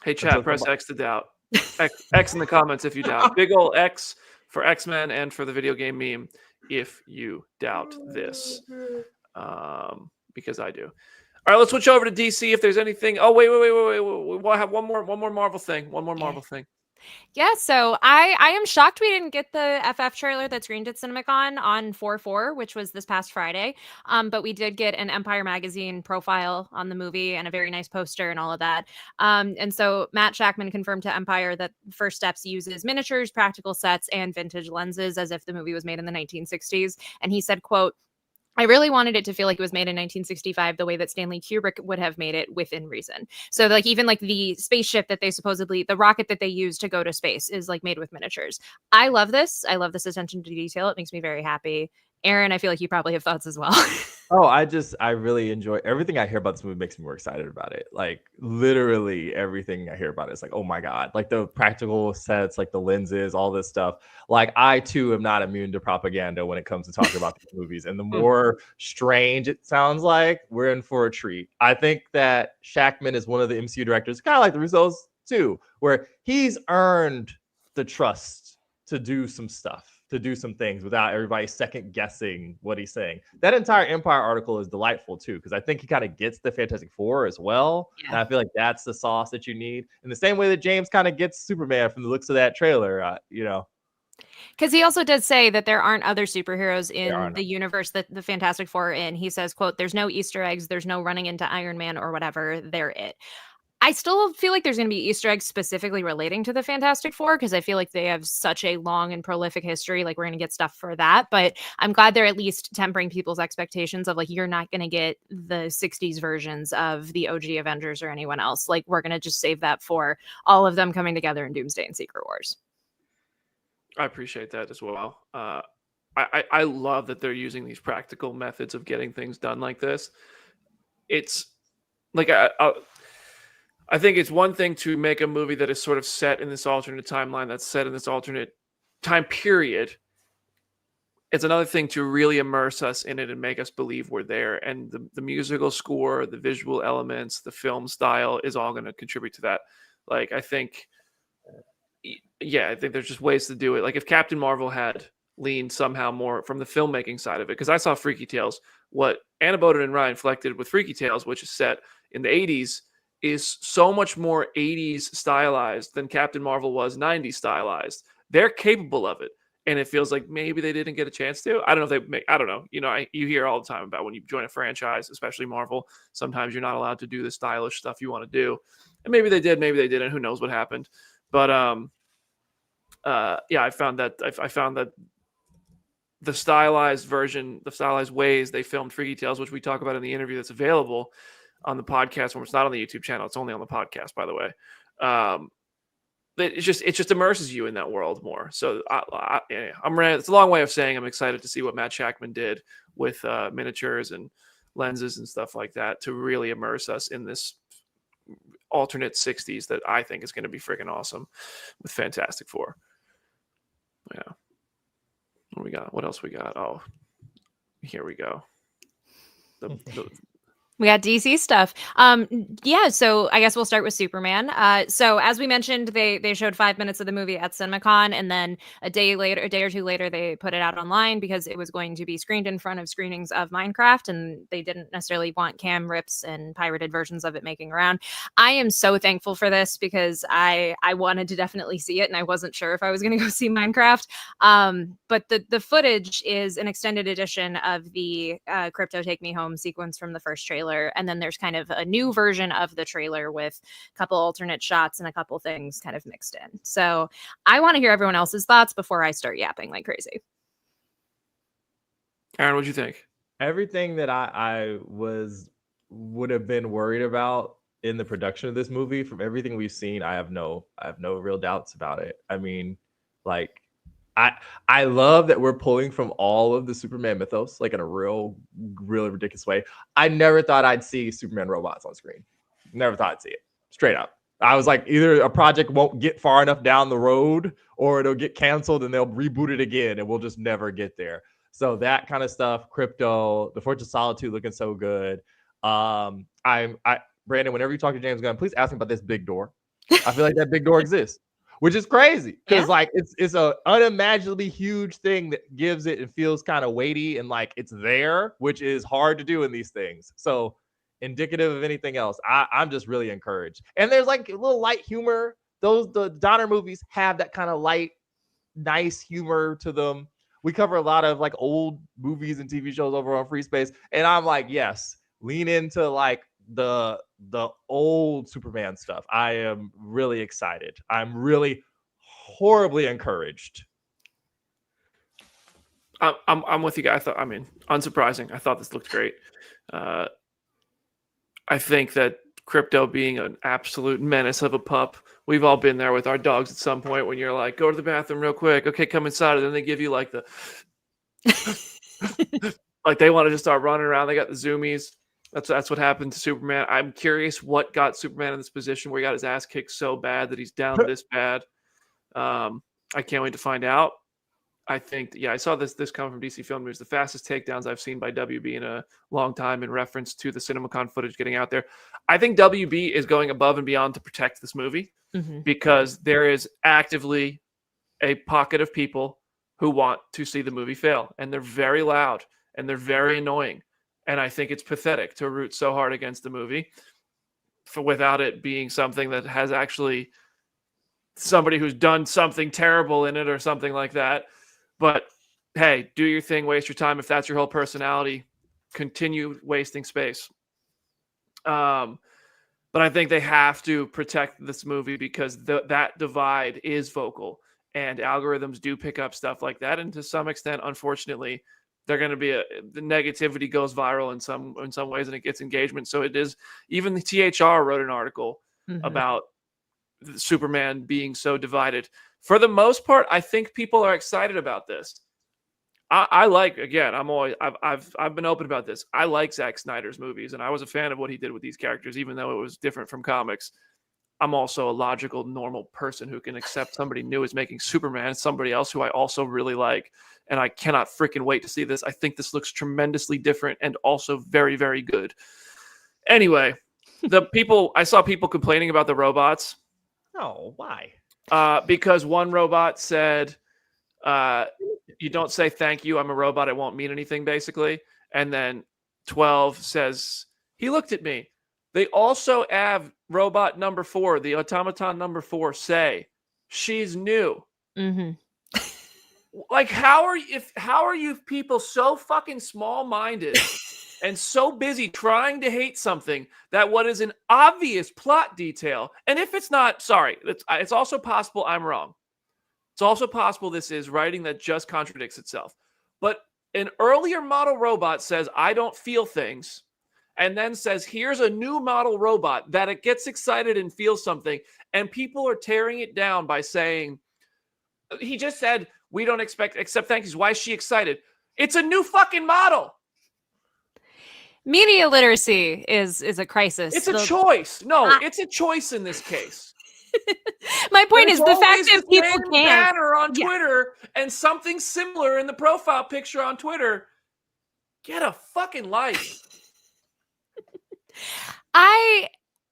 Hey, chat, press X to doubt. X in the comments if you doubt. Big ol' X for X-Men and for the video game meme if you doubt this. Because I do. All right, let's switch over to DC if there's anything. Oh, wait. We'll have one more Marvel thing. Marvel thing. Yeah, so I am shocked we didn't get the FF trailer that screened at CinemaCon on 4/4, which was this past Friday. But we did get an Empire Magazine profile on the movie and a very nice poster and all of that. And so Matt Shackman confirmed to Empire that First Steps uses miniatures, practical sets, and vintage lenses as if the movie was made in the 1960s. And he said, quote, "I really wanted it to feel like it was made in 1965 the way that Stanley Kubrick would have made it within reason." So like even like the spaceship that they the rocket that they use to go to space is like made with miniatures. I love this. I love this attention to detail. It makes me very happy. Aaron, I feel like you probably have thoughts as well. Oh, I really enjoy everything I hear about this movie. Makes me more excited about it. Like literally everything I hear about it is like, oh my God, like the practical sets, like the lenses, all this stuff. Like I too am not immune to propaganda when it comes to talking about these movies. And the more strange it sounds like, we're in for a treat. I think that Shackman is one of the MCU directors, kind of like the Russos too, where he's earned the trust to do some stuff, to do some things without everybody second guessing what he's saying. That entire Empire article is delightful too, because I think he kind of gets the Fantastic Four as well. Yeah. And I feel like that's the sauce that you need in the same way that James kind of gets Superman from the looks of that trailer, Because he also does say that there aren't other superheroes in the universe that the Fantastic Four are in. He says, quote, "There's no Easter eggs. There's no running into Iron Man or whatever. They're it." I still feel like there's going to be Easter eggs specifically relating to the Fantastic Four because I feel like they have such a long and prolific history. Like we're going to get stuff for that. But I'm glad they're at least tempering people's expectations of like, you're not going to get the 60s versions of the OG Avengers or anyone else. Like we're going to just save that for all of them coming together in Doomsday and Secret Wars. I appreciate that as well. I love that they're using these practical methods of getting things done like this. It's like I think it's one thing to make a movie that is sort of set in this alternate timeline, that's set in this alternate time period, it's another thing to really immerse us in it and make us believe we're there. And the musical score, the visual elements, the film style is all going to contribute to that. Like, I think there's just ways to do it. Like if Captain Marvel had leaned somehow more from the filmmaking side of it, because I saw Freaky Tales, what Anna Boden and Ryan Fleck with Freaky Tales, which is set in the 80s, is so much more 80s stylized than Captain Marvel was 90s stylized. They're capable of it. And it feels like maybe they didn't get a chance to. I don't know if I don't know. You know, you hear all the time about when you join a franchise, especially Marvel, sometimes you're not allowed to do the stylish stuff you want to do. And maybe they did, maybe they didn't. Who knows what happened? But I found that the stylized version, the stylized ways they filmed Freaky Tales, which we talk about in the interview that's available on the podcast, when it's not on the YouTube channel, it's only on the podcast, by the way. It just immerses you in that world more. So it's a long way of saying I'm excited to see what Matt Shackman did with miniatures and lenses and stuff like that to really immerse us in this alternate 60s that I think is going to be freaking awesome with Fantastic Four. Yeah. What we got? What else we got? Oh, here we go. We got DC stuff. So I guess we'll start with Superman. So as we mentioned, they showed 5 minutes of the movie at CinemaCon, and then a day or two later, they put it out online because it was going to be screened in front of screenings of Minecraft, and they didn't necessarily want cam rips and pirated versions of it making around. I am so thankful for this because I wanted to definitely see it, and I wasn't sure if I was going to go see Minecraft. But the footage is an extended edition of the Crypto Take Me Home sequence from the first trailer. And then there's kind of a new version of the trailer with a couple alternate shots and a couple things kind of mixed in. So I want to hear everyone else's thoughts before I start yapping like crazy. Aaron, what'd you think? Everything that I would have been worried about in the production of this movie, from everything we've seen, I have no real doubts about it. I mean, like, I love that we're pulling from all of the Superman mythos, like in a really ridiculous way. I never thought I'd see Superman robots on screen. Never thought I'd see it. Straight up. I was like, either a project won't get far enough down the road or it'll get canceled and they'll reboot it again and we'll just never get there. So that kind of stuff, Crypto, the Fortress of Solitude looking so good. Brandon, whenever you talk to James Gunn, please ask him about this big door. I feel like that big door exists. Which is crazy because like it's a unimaginably huge thing that gives it, it feels kind of weighty and like it's there, which is hard to do in these things. So indicative of anything else, I'm just really encouraged. And there's like a little light humor. The Donner movies have that kind of light, nice humor to them. We cover a lot of like old movies and TV shows over on Free Space, and I'm like, yes, lean into like the old Superman stuff. I am really excited. I'm really horribly encouraged. I'm with you guys. Unsurprising. I thought this looked great. I think that Crypto being an absolute menace of a pup. We've all been there with our dogs at some point when you're like, go to the bathroom real quick. Okay, come inside. And then they give you like the like they want to just start running around. They got the zoomies. That's what happened to Superman. I'm curious what got Superman in this position where he got his ass kicked so bad that he's down this bad. I can't wait to find out. I think, I saw this come from DC Film News. The fastest takedowns I've seen by WB in a long time in reference to the CinemaCon footage getting out there. I think WB is going above and beyond to protect this movie because there is actively a pocket of people who want to see the movie fail. And they're very loud and they're very annoying. And I think it's pathetic to root so hard against the movie without it being something that has actually somebody who's done something terrible in it or something like that. But hey, do your thing, waste your time. If that's your whole personality, continue wasting space. But I think they have to protect this movie because that divide is vocal and algorithms do pick up stuff like that. And to some extent, unfortunately, they're going to be the negativity goes viral in some ways and it gets engagement. So it is, even the THR wrote an article about Superman being so divided. For the most part, I think people are excited about this. I like, again, I've been open about this. I like Zack Snyder's movies and I was a fan of what he did with these characters, even though it was different from comics. I'm also a logical, normal person who can accept somebody new is making Superman, somebody else who I also really like. and I cannot freaking wait to see this. I think this looks tremendously different and also very, very good. Anyway, I saw people complaining about the robots. Oh, why? Because one robot said, you don't say thank you, I'm a robot, it won't mean anything, basically. And then 12 says, he looked at me. They also have robot number 4, the automaton number 4, say, she's new. Mm-hmm. Like, how are you people so fucking small-minded and so busy trying to hate something that what is an obvious plot detail, and if it's not, sorry, it's also possible I'm wrong. It's also possible this is writing that just contradicts itself. But an earlier model robot says, I don't feel things, and then says, here's a new model robot that it gets excited and feels something, and people are tearing it down by saying, he just said, we don't accept thank yous. Why is she excited? It's a new fucking model. Media literacy is a crisis. It's a choice. No, it's a choice in this case. My point is the fact that people can't banner on Twitter and something similar in the profile picture on Twitter. Get a fucking life.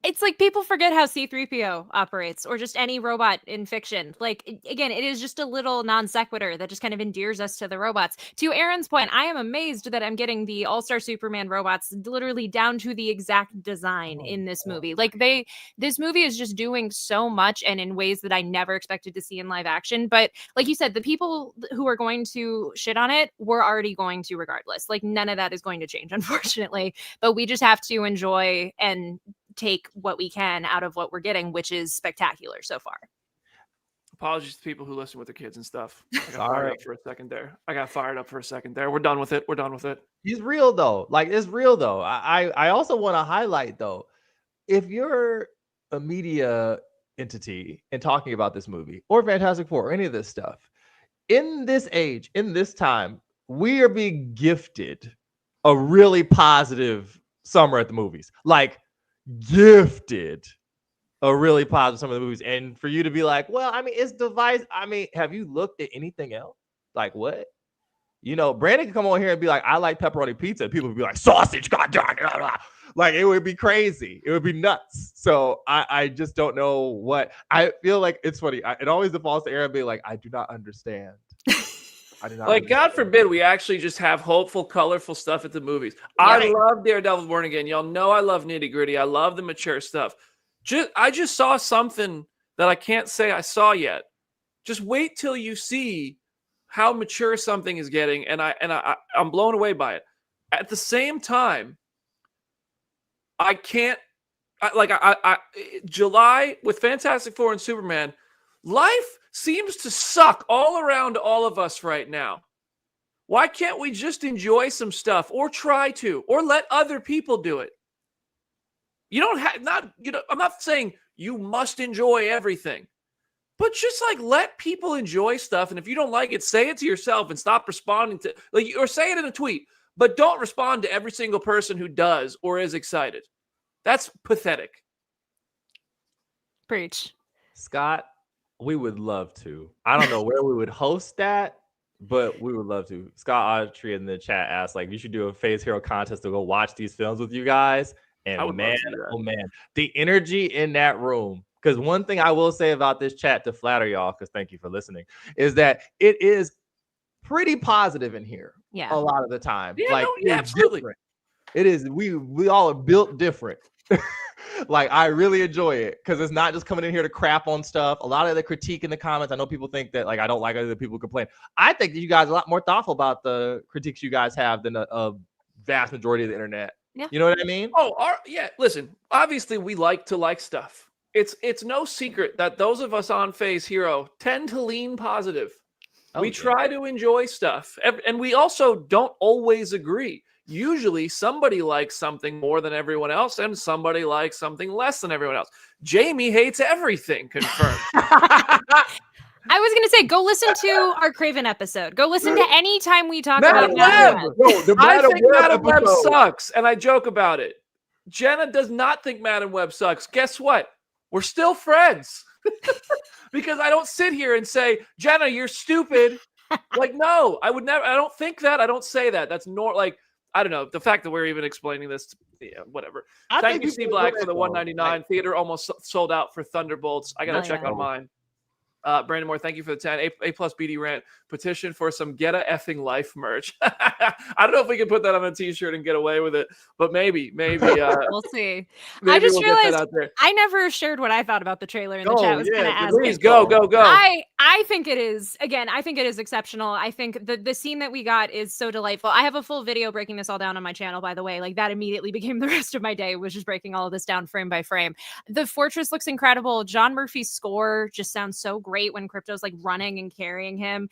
It's like people forget how C-3PO operates, or just any robot in fiction. Like, again, it is just a little non sequitur that just kind of endears us to the robots. To Aaron's point, I am amazed that I'm getting the All-Star Superman robots literally down to the exact design in this movie. Like, this movie is just doing so much and in ways that I never expected to see in live action. But like you said, the people who are going to shit on it were already going to regardless. Like, none of that is going to change, unfortunately. But we just have to enjoy and take what we can out of what we're getting, which is spectacular so far. Apologies to people who listen with their kids and stuff. I got fired up for a second there. We're done with it. He's real though. Like, it's real though. I also want to highlight though, if you're a media entity and talking about this movie or Fantastic Four or any of this stuff, in this age, in this time, we are being gifted a really positive summer at the movies. Like, gifted a really positive some of the movies, and for you to be like, well, I mean, it's device. I mean, have you looked at anything else? Like, what? You know, Brandon could come on here and be like, I like pepperoni pizza, and people would be like, sausage, god damn it. Like, it would be crazy, it would be nuts. So I just don't know what I feel like. It's funny, it always defaults to Aaron being like, I do not understand. Like, God forbid we actually just have hopeful, colorful stuff at the movies. Yeah. I love Daredevil Born Again. Y'all know I love nitty gritty. I love the mature stuff. I just saw something that I can't say I saw yet. Just wait till you see how mature something is getting, and I'm blown away by it. At the same time, July with Fantastic Four and Superman, life seems to suck all around all of us right now. Why can't we just enjoy some stuff, or try to, or let other people do it? You don't have I'm not saying you must enjoy everything, but just like let people enjoy stuff. And if you don't like it, say it to yourself and stop responding to, like, or say it in a tweet, but don't respond to every single person who does or is excited. That's pathetic. Preach. Scott, we would love to. I don't know where we would host that, but we would love to. Scott Autry in the chat asked, like, you should do a Phase Hero contest to go watch these films with you guys. And man, oh man, the energy in that room. Because one thing I will say about this chat, to flatter y'all, because thank you for listening, is that it is pretty positive in here. Yeah, a lot of the time. Yeah, like, absolutely. Different. It is. We all are built different. Like, I really enjoy it because it's not just coming in here to crap on stuff. A lot of the critique in the comments, I know people think that, like, I don't like other people complain. I think that you guys are a lot more thoughtful about the critiques you guys have than a vast majority of the internet. Yeah. You know what I mean? Oh, yeah. Listen, obviously we like to like stuff. It's no secret that those of us on Phase Hero tend to lean positive. We try to enjoy stuff, and we also don't always agree. Usually somebody likes something more than everyone else, and somebody likes something less than everyone else. Jamie hates everything, confirmed. I was going to say, go listen to our Craven episode. Go listen to any time we talk about Madam Web. I think Madam Web sucks, and I joke about it. Jenna does not think Madam Web sucks. Guess what? We're still friends. Because I don't sit here and say, Jenna, you're stupid, Like, no, I would never. I don't think that. I don't say that. That's like, I don't know. The fact that we're even explaining this, yeah, whatever. Thank you, Steve Black, for the $199. Like, Theater almost sold out for Thunderbolts. I gotta check on mine. Brandon Moore, thank you for the 10. A plus BD rant. Petition for some Get a Effing Life merch. I don't know if we can put that on a t-shirt and get away with it, but maybe we'll see. Maybe I just we'll realized get that out there. I never shared what I thought about the trailer in the chat. I was going to ask. Please go. I think it is, again, I think it is exceptional. I think the scene that we got is so delightful. I have a full video breaking this all down on my channel, by the way. Like, that immediately became the rest of my day, was just breaking all of this down frame by frame. The fortress looks incredible. John Murphy's score just sounds so great when Crypto's like running and carrying him.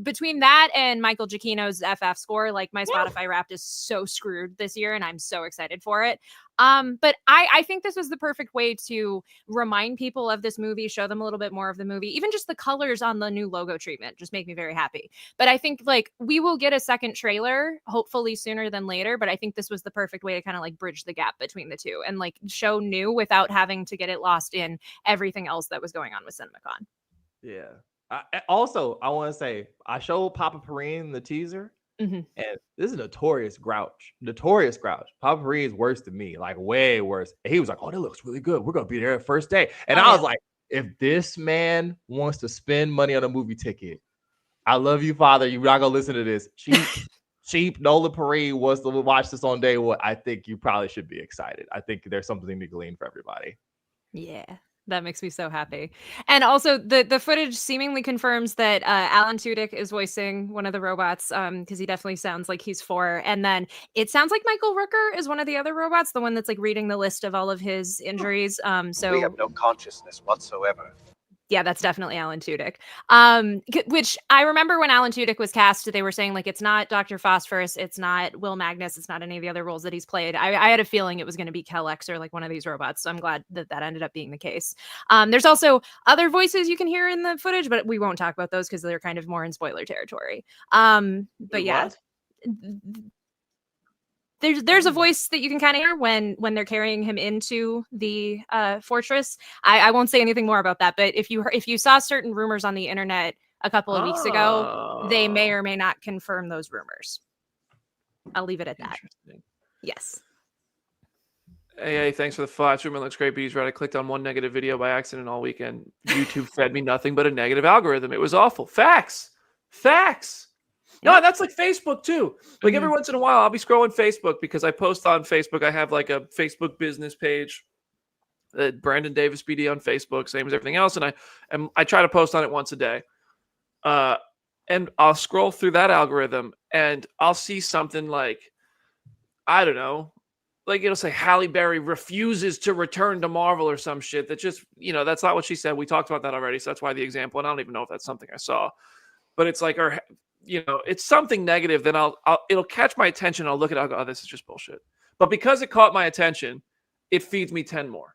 Between that and Michael Giacchino's FF score, like, my Spotify Wrapped is so screwed this year, and I'm so excited for it. But I think this was the perfect way to remind people of this movie, show them a little bit more of the movie. Even just the colors on the new logo treatment just make me very happy. But I think, like, we will get a second trailer, hopefully sooner than later. But I think this was the perfect way to kind of like bridge the gap between the two and like show new without having to get it lost in everything else that was going on with CinemaCon. Yeah. I want to say, I showed Papa Perrine the teaser. Mm-hmm. And this is notorious grouch. Papa Perrine is worse than me, like way worse. And he was like, "Oh, that looks really good. We're gonna be there first day." And I was like, if this man wants to spend money on a movie ticket, I love you, Father. You're not gonna listen to this. Cheap. Nola Perrine wants to watch this on day one. I think you probably should be excited. I think there's something to glean for everybody. Yeah. That makes me so happy. And also the footage seemingly confirms that Alan Tudyk is voicing one of the robots, because he definitely sounds like he's 4. And then it sounds like Michael Rooker is one of the other robots, the one that's like reading the list of all of his injuries. So we have no consciousness whatsoever. Yeah, that's definitely Alan Tudyk. Which I remember when Alan Tudyk was cast, they were saying like, it's not Dr. Phosphorus, it's not Will Magnus, it's not any of the other roles that he's played. I had a feeling it was going to be Kel-X or like one of these robots. So I'm glad that ended up being the case. There's also other voices you can hear in the footage, but we won't talk about those because they're kind of more in spoiler territory. But yeah. There's a voice that you can kind of hear when they're carrying him into the fortress. I won't say anything more about that, but if you saw certain rumors on the internet a couple of weeks ago, they may or may not confirm those rumors. I'll leave it at that. Yes. Hey, thanks for the 5. Superman looks great. B's right. I clicked on one negative video by accident all weekend. YouTube fed me nothing but a negative algorithm. It was awful. Facts. No, that's like Facebook too. Like every once in a while, I'll be scrolling Facebook because I post on Facebook. I have like a Facebook business page, Brandon Davis BD on Facebook, same as everything else, and I try to post on it once a day. And I'll scroll through that algorithm, and I'll see something like, I don't know, like it'll say Halle Berry refuses to return to Marvel or some shit. That just, that's not what she said. We talked about that already, so that's why the example. And I don't even know if that's something I saw, but it's like, it's something negative, then it'll catch my attention. I'll look at it, I'll go, oh, this is just bullshit. But because it caught my attention, it feeds me 10 more.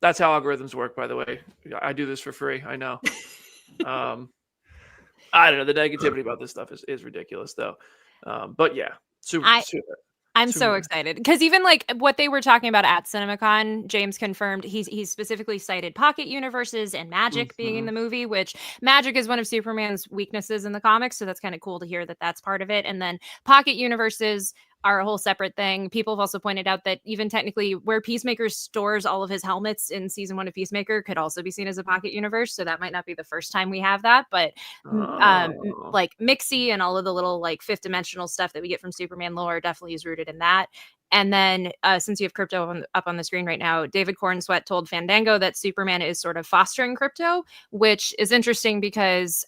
That's how algorithms work, by the way. I do this for free. I know. I don't know. The negativity about this stuff is ridiculous, though. But yeah, I'm so excited because even like what they were talking about at CinemaCon, James confirmed he's specifically cited pocket universes and magic being in the movie, which magic is one of Superman's weaknesses in the comics. So that's kind of cool to hear that that's part of it. And then pocket universes are a whole separate thing. People have also pointed out that even technically where Peacemaker stores all of his helmets in season 1 of Peacemaker could also be seen as a pocket universe. So that might not be the first time we have that, but like Mixie and all of the little like 5th dimensional stuff that we get from Superman lore definitely is rooted in that. And then since you have Crypto up on the screen right now, David Cornsweet told Fandango that Superman is sort of fostering Crypto, which is interesting because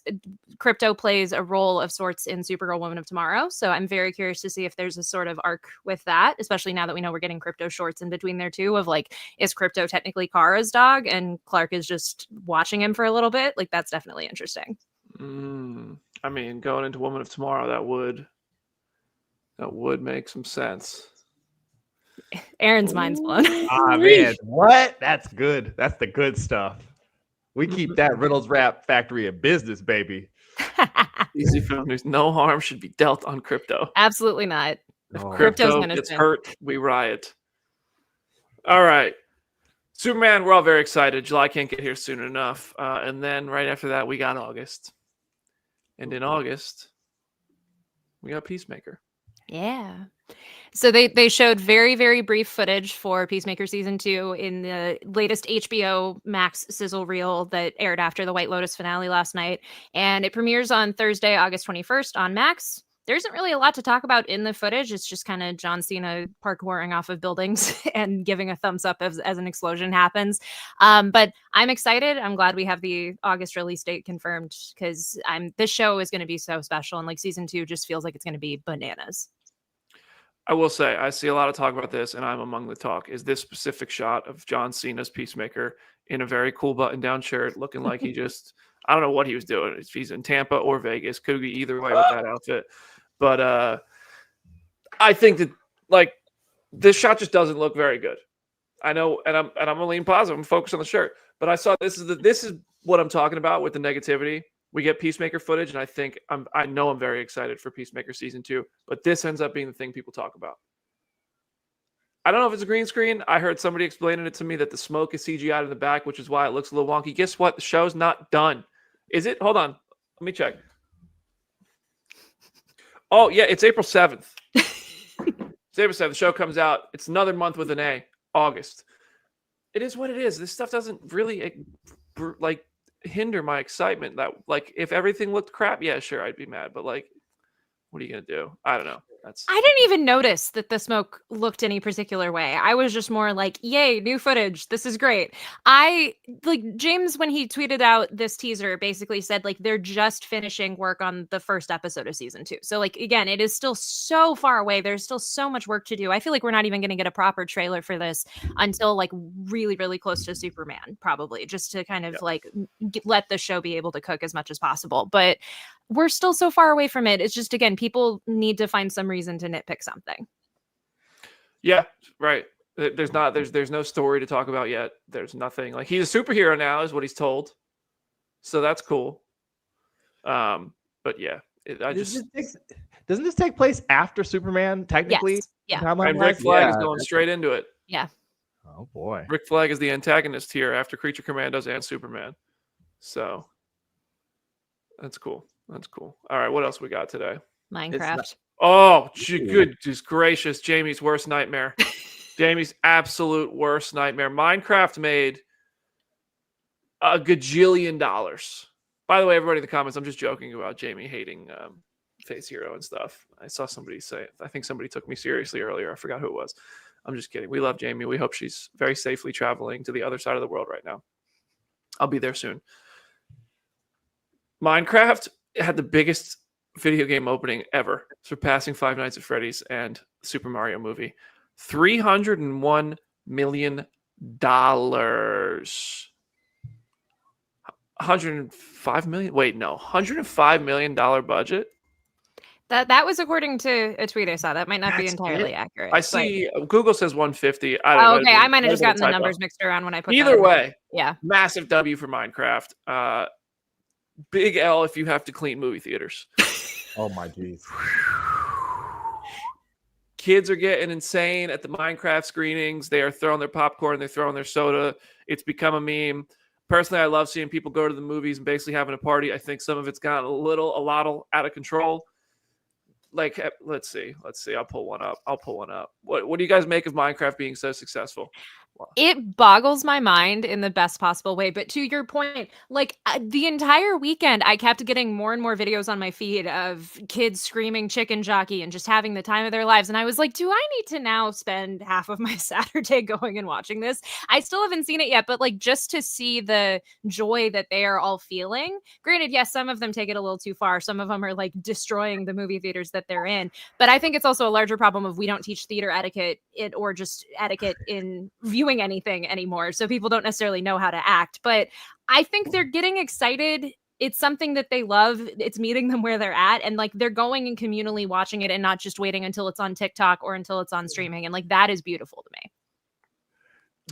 Crypto plays a role of sorts in Supergirl Woman of Tomorrow. So I'm very curious to see if there's a sort of arc with that, especially now that we know we're getting Crypto shorts in between there too, of like, is Crypto technically Kara's dog and Clark is just watching him for a little bit? Like, that's definitely interesting. I mean, going into Woman of Tomorrow, that would make some sense. Aaron's mind's blown. Man, what? That's good. That's the good stuff. We keep that Reynolds Wrap factory in business, baby. Easy Film News. No harm should be dealt on Crypto. Absolutely not. If Crypto gets hurt, we riot. All right. Superman, we're all very excited. July can't get here soon enough. And then right after that, we got August. And in August, we got Peacemaker. Yeah. So they showed very, very brief footage for Peacemaker season 2 in the latest HBO Max sizzle reel that aired after the White Lotus finale last night. And it premieres on Thursday, August 21st on Max. There isn't really a lot to talk about in the footage. It's just kind of John Cena parkouring off of buildings and giving a thumbs up as an explosion happens. But I'm excited. I'm glad we have the August release date confirmed because this show is going to be so special. And like season 2 just feels like it's going to be bananas. I will say, I see a lot of talk about this, and I'm among the talk, is this specific shot of John Cena's Peacemaker in a very cool button-down shirt, looking like he just, I don't know what he was doing. If he's in Tampa or Vegas, could be either way with that outfit. But I think that, like, this shot just doesn't look very good. I know, and I'm going to lean positive. I'm focused on the shirt. But I saw this is what I'm talking about with the negativity. We get Peacemaker footage, and I know I'm very excited for Peacemaker season 2, but this ends up being the thing people talk about. I don't know if it's a green screen. I heard somebody explaining it to me that the smoke is CGI in the back, which is why it looks a little wonky. Guess what? The show's not done. Is it? Hold on. Let me check. Oh, yeah, it's April 7th. It's April 7th. The show comes out. It's another month with an A, August. It is what it is. This stuff doesn't really, like, hinder my excitement. That, like, if everything looked crap, yeah, sure, I'd be mad. But, like, what are you gonna do? I don't know. I didn't even notice that the smoke looked any particular way. I was just more like, yay, new footage. This is great. James, when he tweeted out this teaser, basically said, like, they're just finishing work on the first episode of season 2. So, like, again, it is still so far away. There's still so much work to do. I feel like we're not even going to get a proper trailer for this until, like, really, really close to Superman, probably, just to kind of, let the show be able to cook as much as possible. But we're still so far away from it. It's just, again, people need to find some reason to nitpick something. Yeah, right. There's no story to talk about yet. There's nothing. Like, he's a superhero now is what he's told. So that's cool. But yeah, doesn't this take place after Superman technically? Yes. Yeah. And Rick Flag is going straight into it. Yeah. Oh boy. Rick Flag is the antagonist here after Creature Commandos and Superman. So that's cool. That's cool. All right, what else we got today? Minecraft. Goodness gracious. Jamie's worst nightmare. Jamie's absolute worst nightmare. Minecraft made a gajillion dollars. By the way, everybody in the comments, I'm just joking about Jamie hating Face Hero and stuff. I saw somebody say it. I think somebody took me seriously earlier. I forgot who it was. I'm just kidding. We love Jamie. We hope she's very safely traveling to the other side of the world right now. I'll be there soon. Minecraft had the biggest video game opening ever, surpassing Five Nights at Freddy's and Super Mario movie. $301 million. $105 million. Wait, no, $105 million budget. That was according to a tweet I saw. That might not be entirely accurate. I see. Google says 150. I might have just gotten the numbers mixed around when I put. Either way, yeah, massive W for Minecraft. Big L if you have to clean movie theaters. Oh my geez. Kids are getting insane at the Minecraft screenings. They are throwing their popcorn. They're throwing their soda. It's become a meme. Personally, I love seeing people go to the movies and basically having a party. I think some of it's gotten a lot out of control. Like, let's see. I'll pull one up. What do you guys make of Minecraft being so successful? It boggles my mind in the best possible way. But to your point, like the entire weekend, I kept getting more and more videos on my feed of kids screaming chicken jockey and just having the time of their lives. And I was like, do I need to now spend half of my Saturday going and watching this? I still haven't seen it yet, but like just to see the joy that they are all feeling. Granted, yes, some of them take it a little too far. Some of them are like destroying the movie theaters that they're in. But I think it's also a larger problem of we don't teach theater etiquette or just etiquette in viewing anything anymore, so people don't necessarily know how to act. But I think they're getting excited. It's something that they love. It's meeting them where they're at, and like they're going and communally watching it and not just waiting until it's on TikTok or until it's on streaming. And like that is beautiful to me.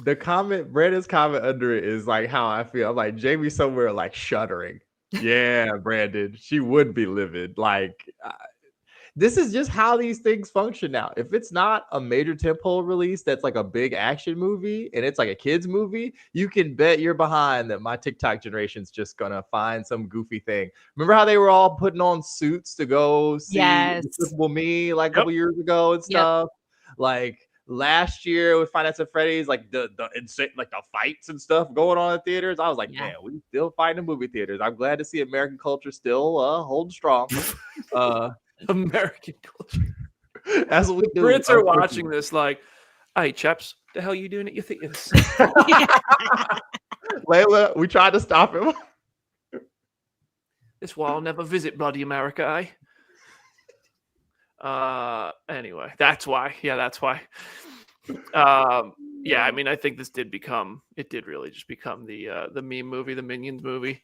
The comment, Brandon's comment under it is like how I feel. I'm like Jamie somewhere like shuddering. Yeah, Brandon, she would be livid. Like this is just how these things function now. If it's not a major tentpole release that's like a big action movie and it's like a kids movie, you can bet you're behind that my TikTok generation's just gonna find some goofy thing. Remember how they were all putting on suits to go see Yes. Despicable Me like a couple years ago and stuff? Like last year with Five Nights at Freddy's, like the insane, like the fights and stuff going on in theaters. I was like, man, we still fighting in movie theaters. I'm glad to see American culture still holding strong. American culture. That's what we do. Brits are watching this like, hey, chaps, the hell you doing at your theaters? Layla, we tried to stop him. This why I'll never visit bloody America, eh? Anyway, that's why. Yeah, that's why. Yeah, I mean, I think this did really just become the meme movie, the Minions movie.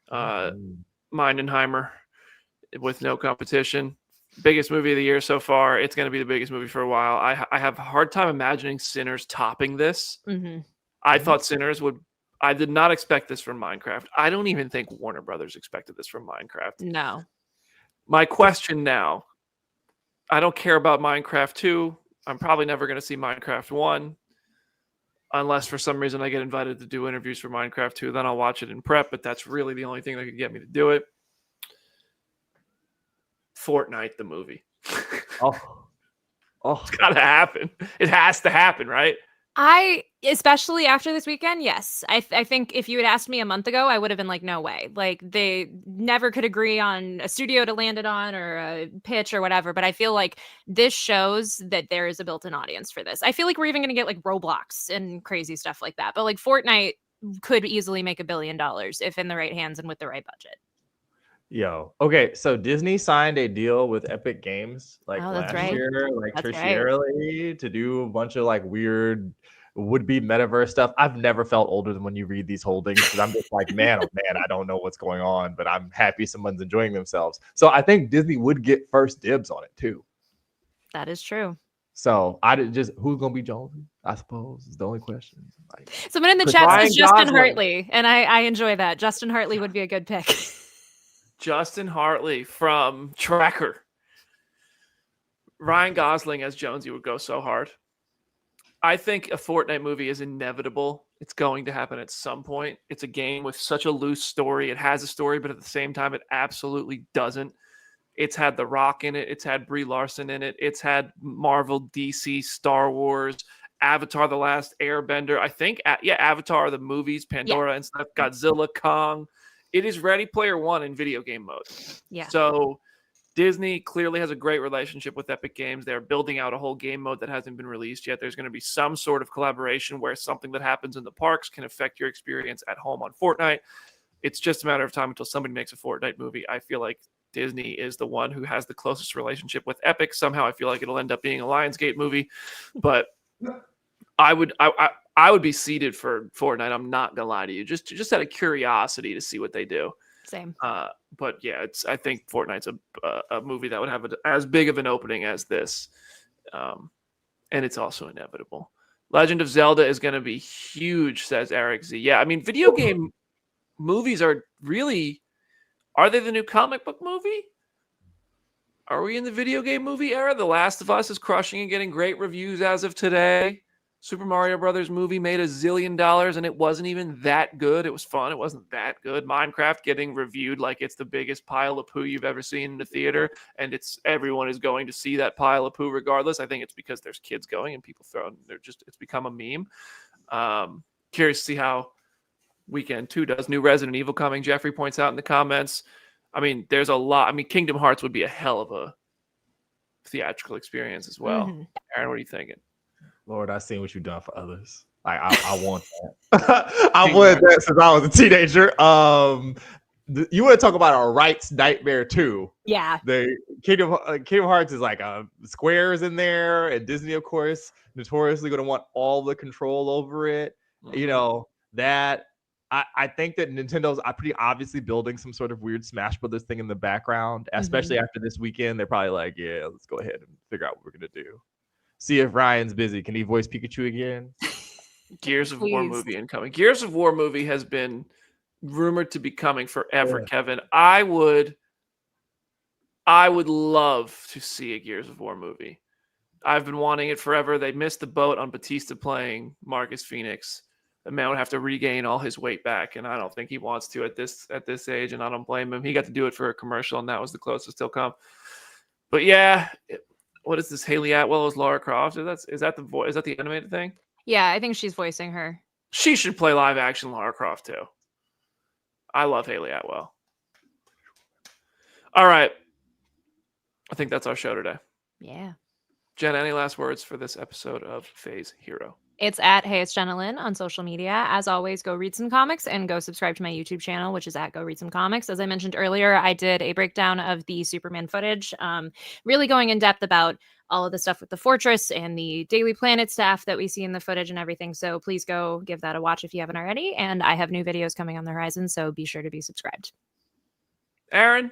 Mindenheimer with no competition. Biggest movie of the year so far. It's going to be the biggest movie for a while. I have a hard time imagining Sinners topping this. I thought Sinners would. I did not expect this from Minecraft. I don't even think Warner Brothers expected this from Minecraft. No. My question now, I don't care about Minecraft 2. I'm probably never going to see Minecraft 1. Unless for some reason I get invited to do interviews for Minecraft 2. Then I'll watch it in prep, but that's really the only thing that could get me to do it. Fortnite, the movie. It's got to happen. It has to happen, right? Especially after this weekend, yes. I think if you had asked me a month ago, I would have been like, no way. Like they never could agree on a studio to land it on or a pitch or whatever. But I feel like this shows that there is a built-in audience for this. I feel like we're even going to get like Roblox and crazy stuff like that. But like Fortnite could easily make $1 billion if in the right hands and with the right budget. Yo, okay, so Disney signed a deal with Epic Games like last year, like tertiarily to do a bunch of like weird would-be metaverse stuff. I've never felt older than when you read these holdings because I'm just like, man, oh man, I don't know what's going on, but I'm happy someone's enjoying themselves. So I think Disney would get first dibs on it too. That is true. So who's gonna be Jonesy? I suppose is the only question. Like, someone in the chat says Justin Hartley, and I enjoy that. Justin Hartley would be a good pick. Justin Hartley from Tracker. Ryan Gosling as Jonesy would go so hard. I think a Fortnite movie is inevitable. It's going to happen at some point. It's a game with such a loose story. It has a story, but at the same time, it absolutely doesn't. It's had The Rock in it. It's had Brie Larson in it. It's had Marvel, DC, Star Wars, Avatar, The Last Airbender. I think, Avatar, the movies, Pandora and stuff, Godzilla, Kong. It is Ready Player One in video game mode. Yeah. So Disney clearly has a great relationship with Epic Games. They're building out a whole game mode that hasn't been released yet. There's going to be some sort of collaboration where something that happens in the parks can affect your experience at home on Fortnite. It's just a matter of time until somebody makes a Fortnite movie. I feel like Disney is the one who has the closest relationship with Epic. Somehow I feel like it'll end up being a Lionsgate movie, but I would be seated for Fortnite. I'm not gonna lie to you, just out of curiosity to see what they do. Same. But yeah, I think Fortnite's a movie that would have as big of an opening as this, and it's also inevitable. Legend of Zelda is going to be huge, says Eric Z. Yeah, I mean, video game movies are they the new comic book movie? Are we in the video game movie era? The Last of Us is crushing and getting great reviews as of today. Super Mario Brothers movie made $1 zillion and it wasn't even that good. It was fun. It wasn't that good. Minecraft getting reviewed like it's the biggest pile of poo you've ever seen in the theater, and everyone is going to see that pile of poo regardless. I think it's because there's kids going and people it's become a meme. Curious to see how Weekend 2 does. New Resident Evil coming. Jeffrey points out in the comments. I mean, there's a lot. I mean, Kingdom Hearts would be a hell of a theatrical experience as well. Mm-hmm. Aaron, what are you thinking? Lord, I've seen what you've done for others. I want that. I wanted that since I was a teenager. You want to talk about a rights nightmare too? Yeah. The Kingdom Hearts is like Square's in there, and Disney, of course, notoriously going to want all the control over it. Mm-hmm. You know that. I think that Nintendo's pretty obviously building some sort of weird Smash Brothers thing in the background, especially after this weekend. They're probably like, yeah, let's go ahead and figure out what we're gonna do. See if Ryan's busy. Can he voice Pikachu again? Gears of War movie incoming. Gears of War movie has been rumored to be coming forever, Kevin. I I would love to see a Gears of War movie. I've been wanting it forever. They missed the boat on Batista playing Marcus Phoenix. The man would have to regain all his weight back, and I don't think he wants to at this age, and I don't blame him. He got to do it for a commercial, and that was the closest he'll come. But yeah, what is this? Haley Atwell as Lara Croft? Is that the animated thing? Yeah, I think she's voicing her. She should play live action Lara Croft too. I love Haley Atwell. All right. I think that's our show today. Yeah. Jen, any last words for this episode of Phase Hero? It's at Hey It's Jenna Lynn on social media. As always, go read some comics and go subscribe to my YouTube channel, which is at Go Read Some Comics. As I mentioned earlier, I did a breakdown of the Superman footage, really going in depth about all of the stuff with the Fortress and the Daily Planet staff that we see in the footage and everything. So please go give that a watch if you haven't already. And I have new videos coming on the horizon, so be sure to be subscribed. Aaron?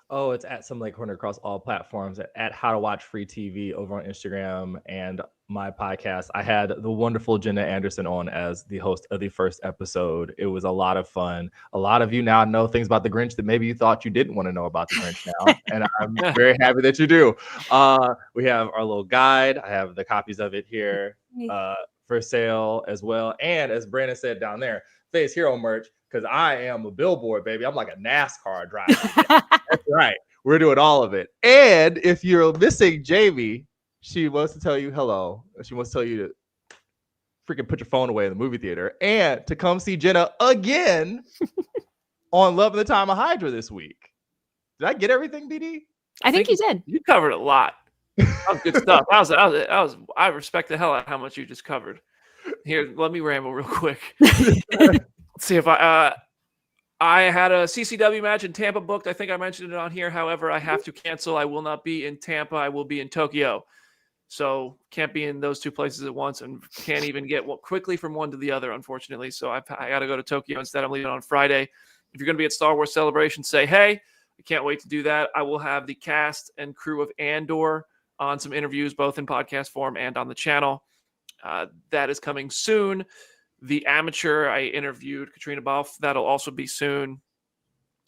Oh, it's at Some Lake Corner across all platforms, at How to Watch Free TV over on Instagram, and my podcast. I had the wonderful Jenna Anderson on as the host of the first episode. It was a lot of fun. A lot of you now know things about the Grinch that maybe you thought you didn't want to know about the Grinch now, and I'm very happy that you do. We have our little guide. I have the copies of it here for sale as well. And as Brandon said down there, Phase Hero merch, because I am a billboard, baby. I'm like a NASCAR driver. That's right. We're doing all of it. And if you're missing Jamie, she wants to tell you hello. She wants to tell you to freaking put your phone away in the movie theater and to come see Jenna again on Love in the Time of Hydra this week. Did I get everything, BD? I think you did. You covered a lot. That was good stuff. I respect the hell out of how much you just covered. Here, let me ramble real quick. Let's see if I had a CCW match in Tampa booked. I think I mentioned it on here. However, I have to cancel. I will not be in Tampa. I will be in Tokyo. So can't be in those two places at once and can't even get quickly from one to the other, unfortunately. So I got to go to Tokyo instead. I'm leaving on Friday. If you're going to be at Star Wars Celebration, say hey. I can't wait to do that. I will have the cast and crew of Andor on some interviews, both in podcast form and on the channel. That is coming soon. The Amateur, I interviewed Katrina Balfe. That'll also be soon.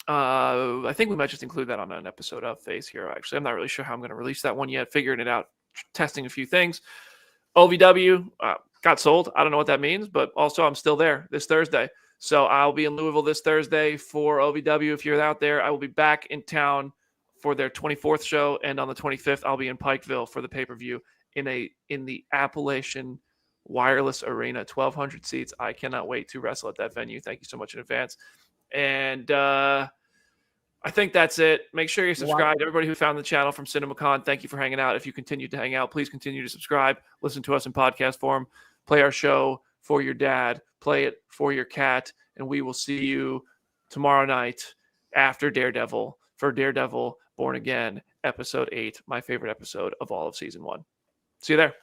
I think we might just include that on an episode of Phase Hero, actually. I'm not really sure how I'm going to release that one yet. Figuring it out, testing a few things. OVW got sold. I don't know what that means, but also I'm still there this Thursday. So I'll be in Louisville this Thursday for OVW. If you're out there, I will be back in town for their 24th show. And on the 25th, I'll be in Pikeville for the pay-per-view in the Appalachian Wireless Arena, 1,200 seats. I cannot wait to wrestle at that venue. Thank you so much in advance. And I think that's it. Make sure you're subscribed. Everybody who found the channel from CinemaCon, thank you for hanging out. If you continue to hang out, please continue to subscribe. Listen to us in podcast form. Play our show for your dad. Play it for your cat. And we will see you tomorrow night after Daredevil for Daredevil Born Again, episode 8, my favorite episode of all of season 1. See you there.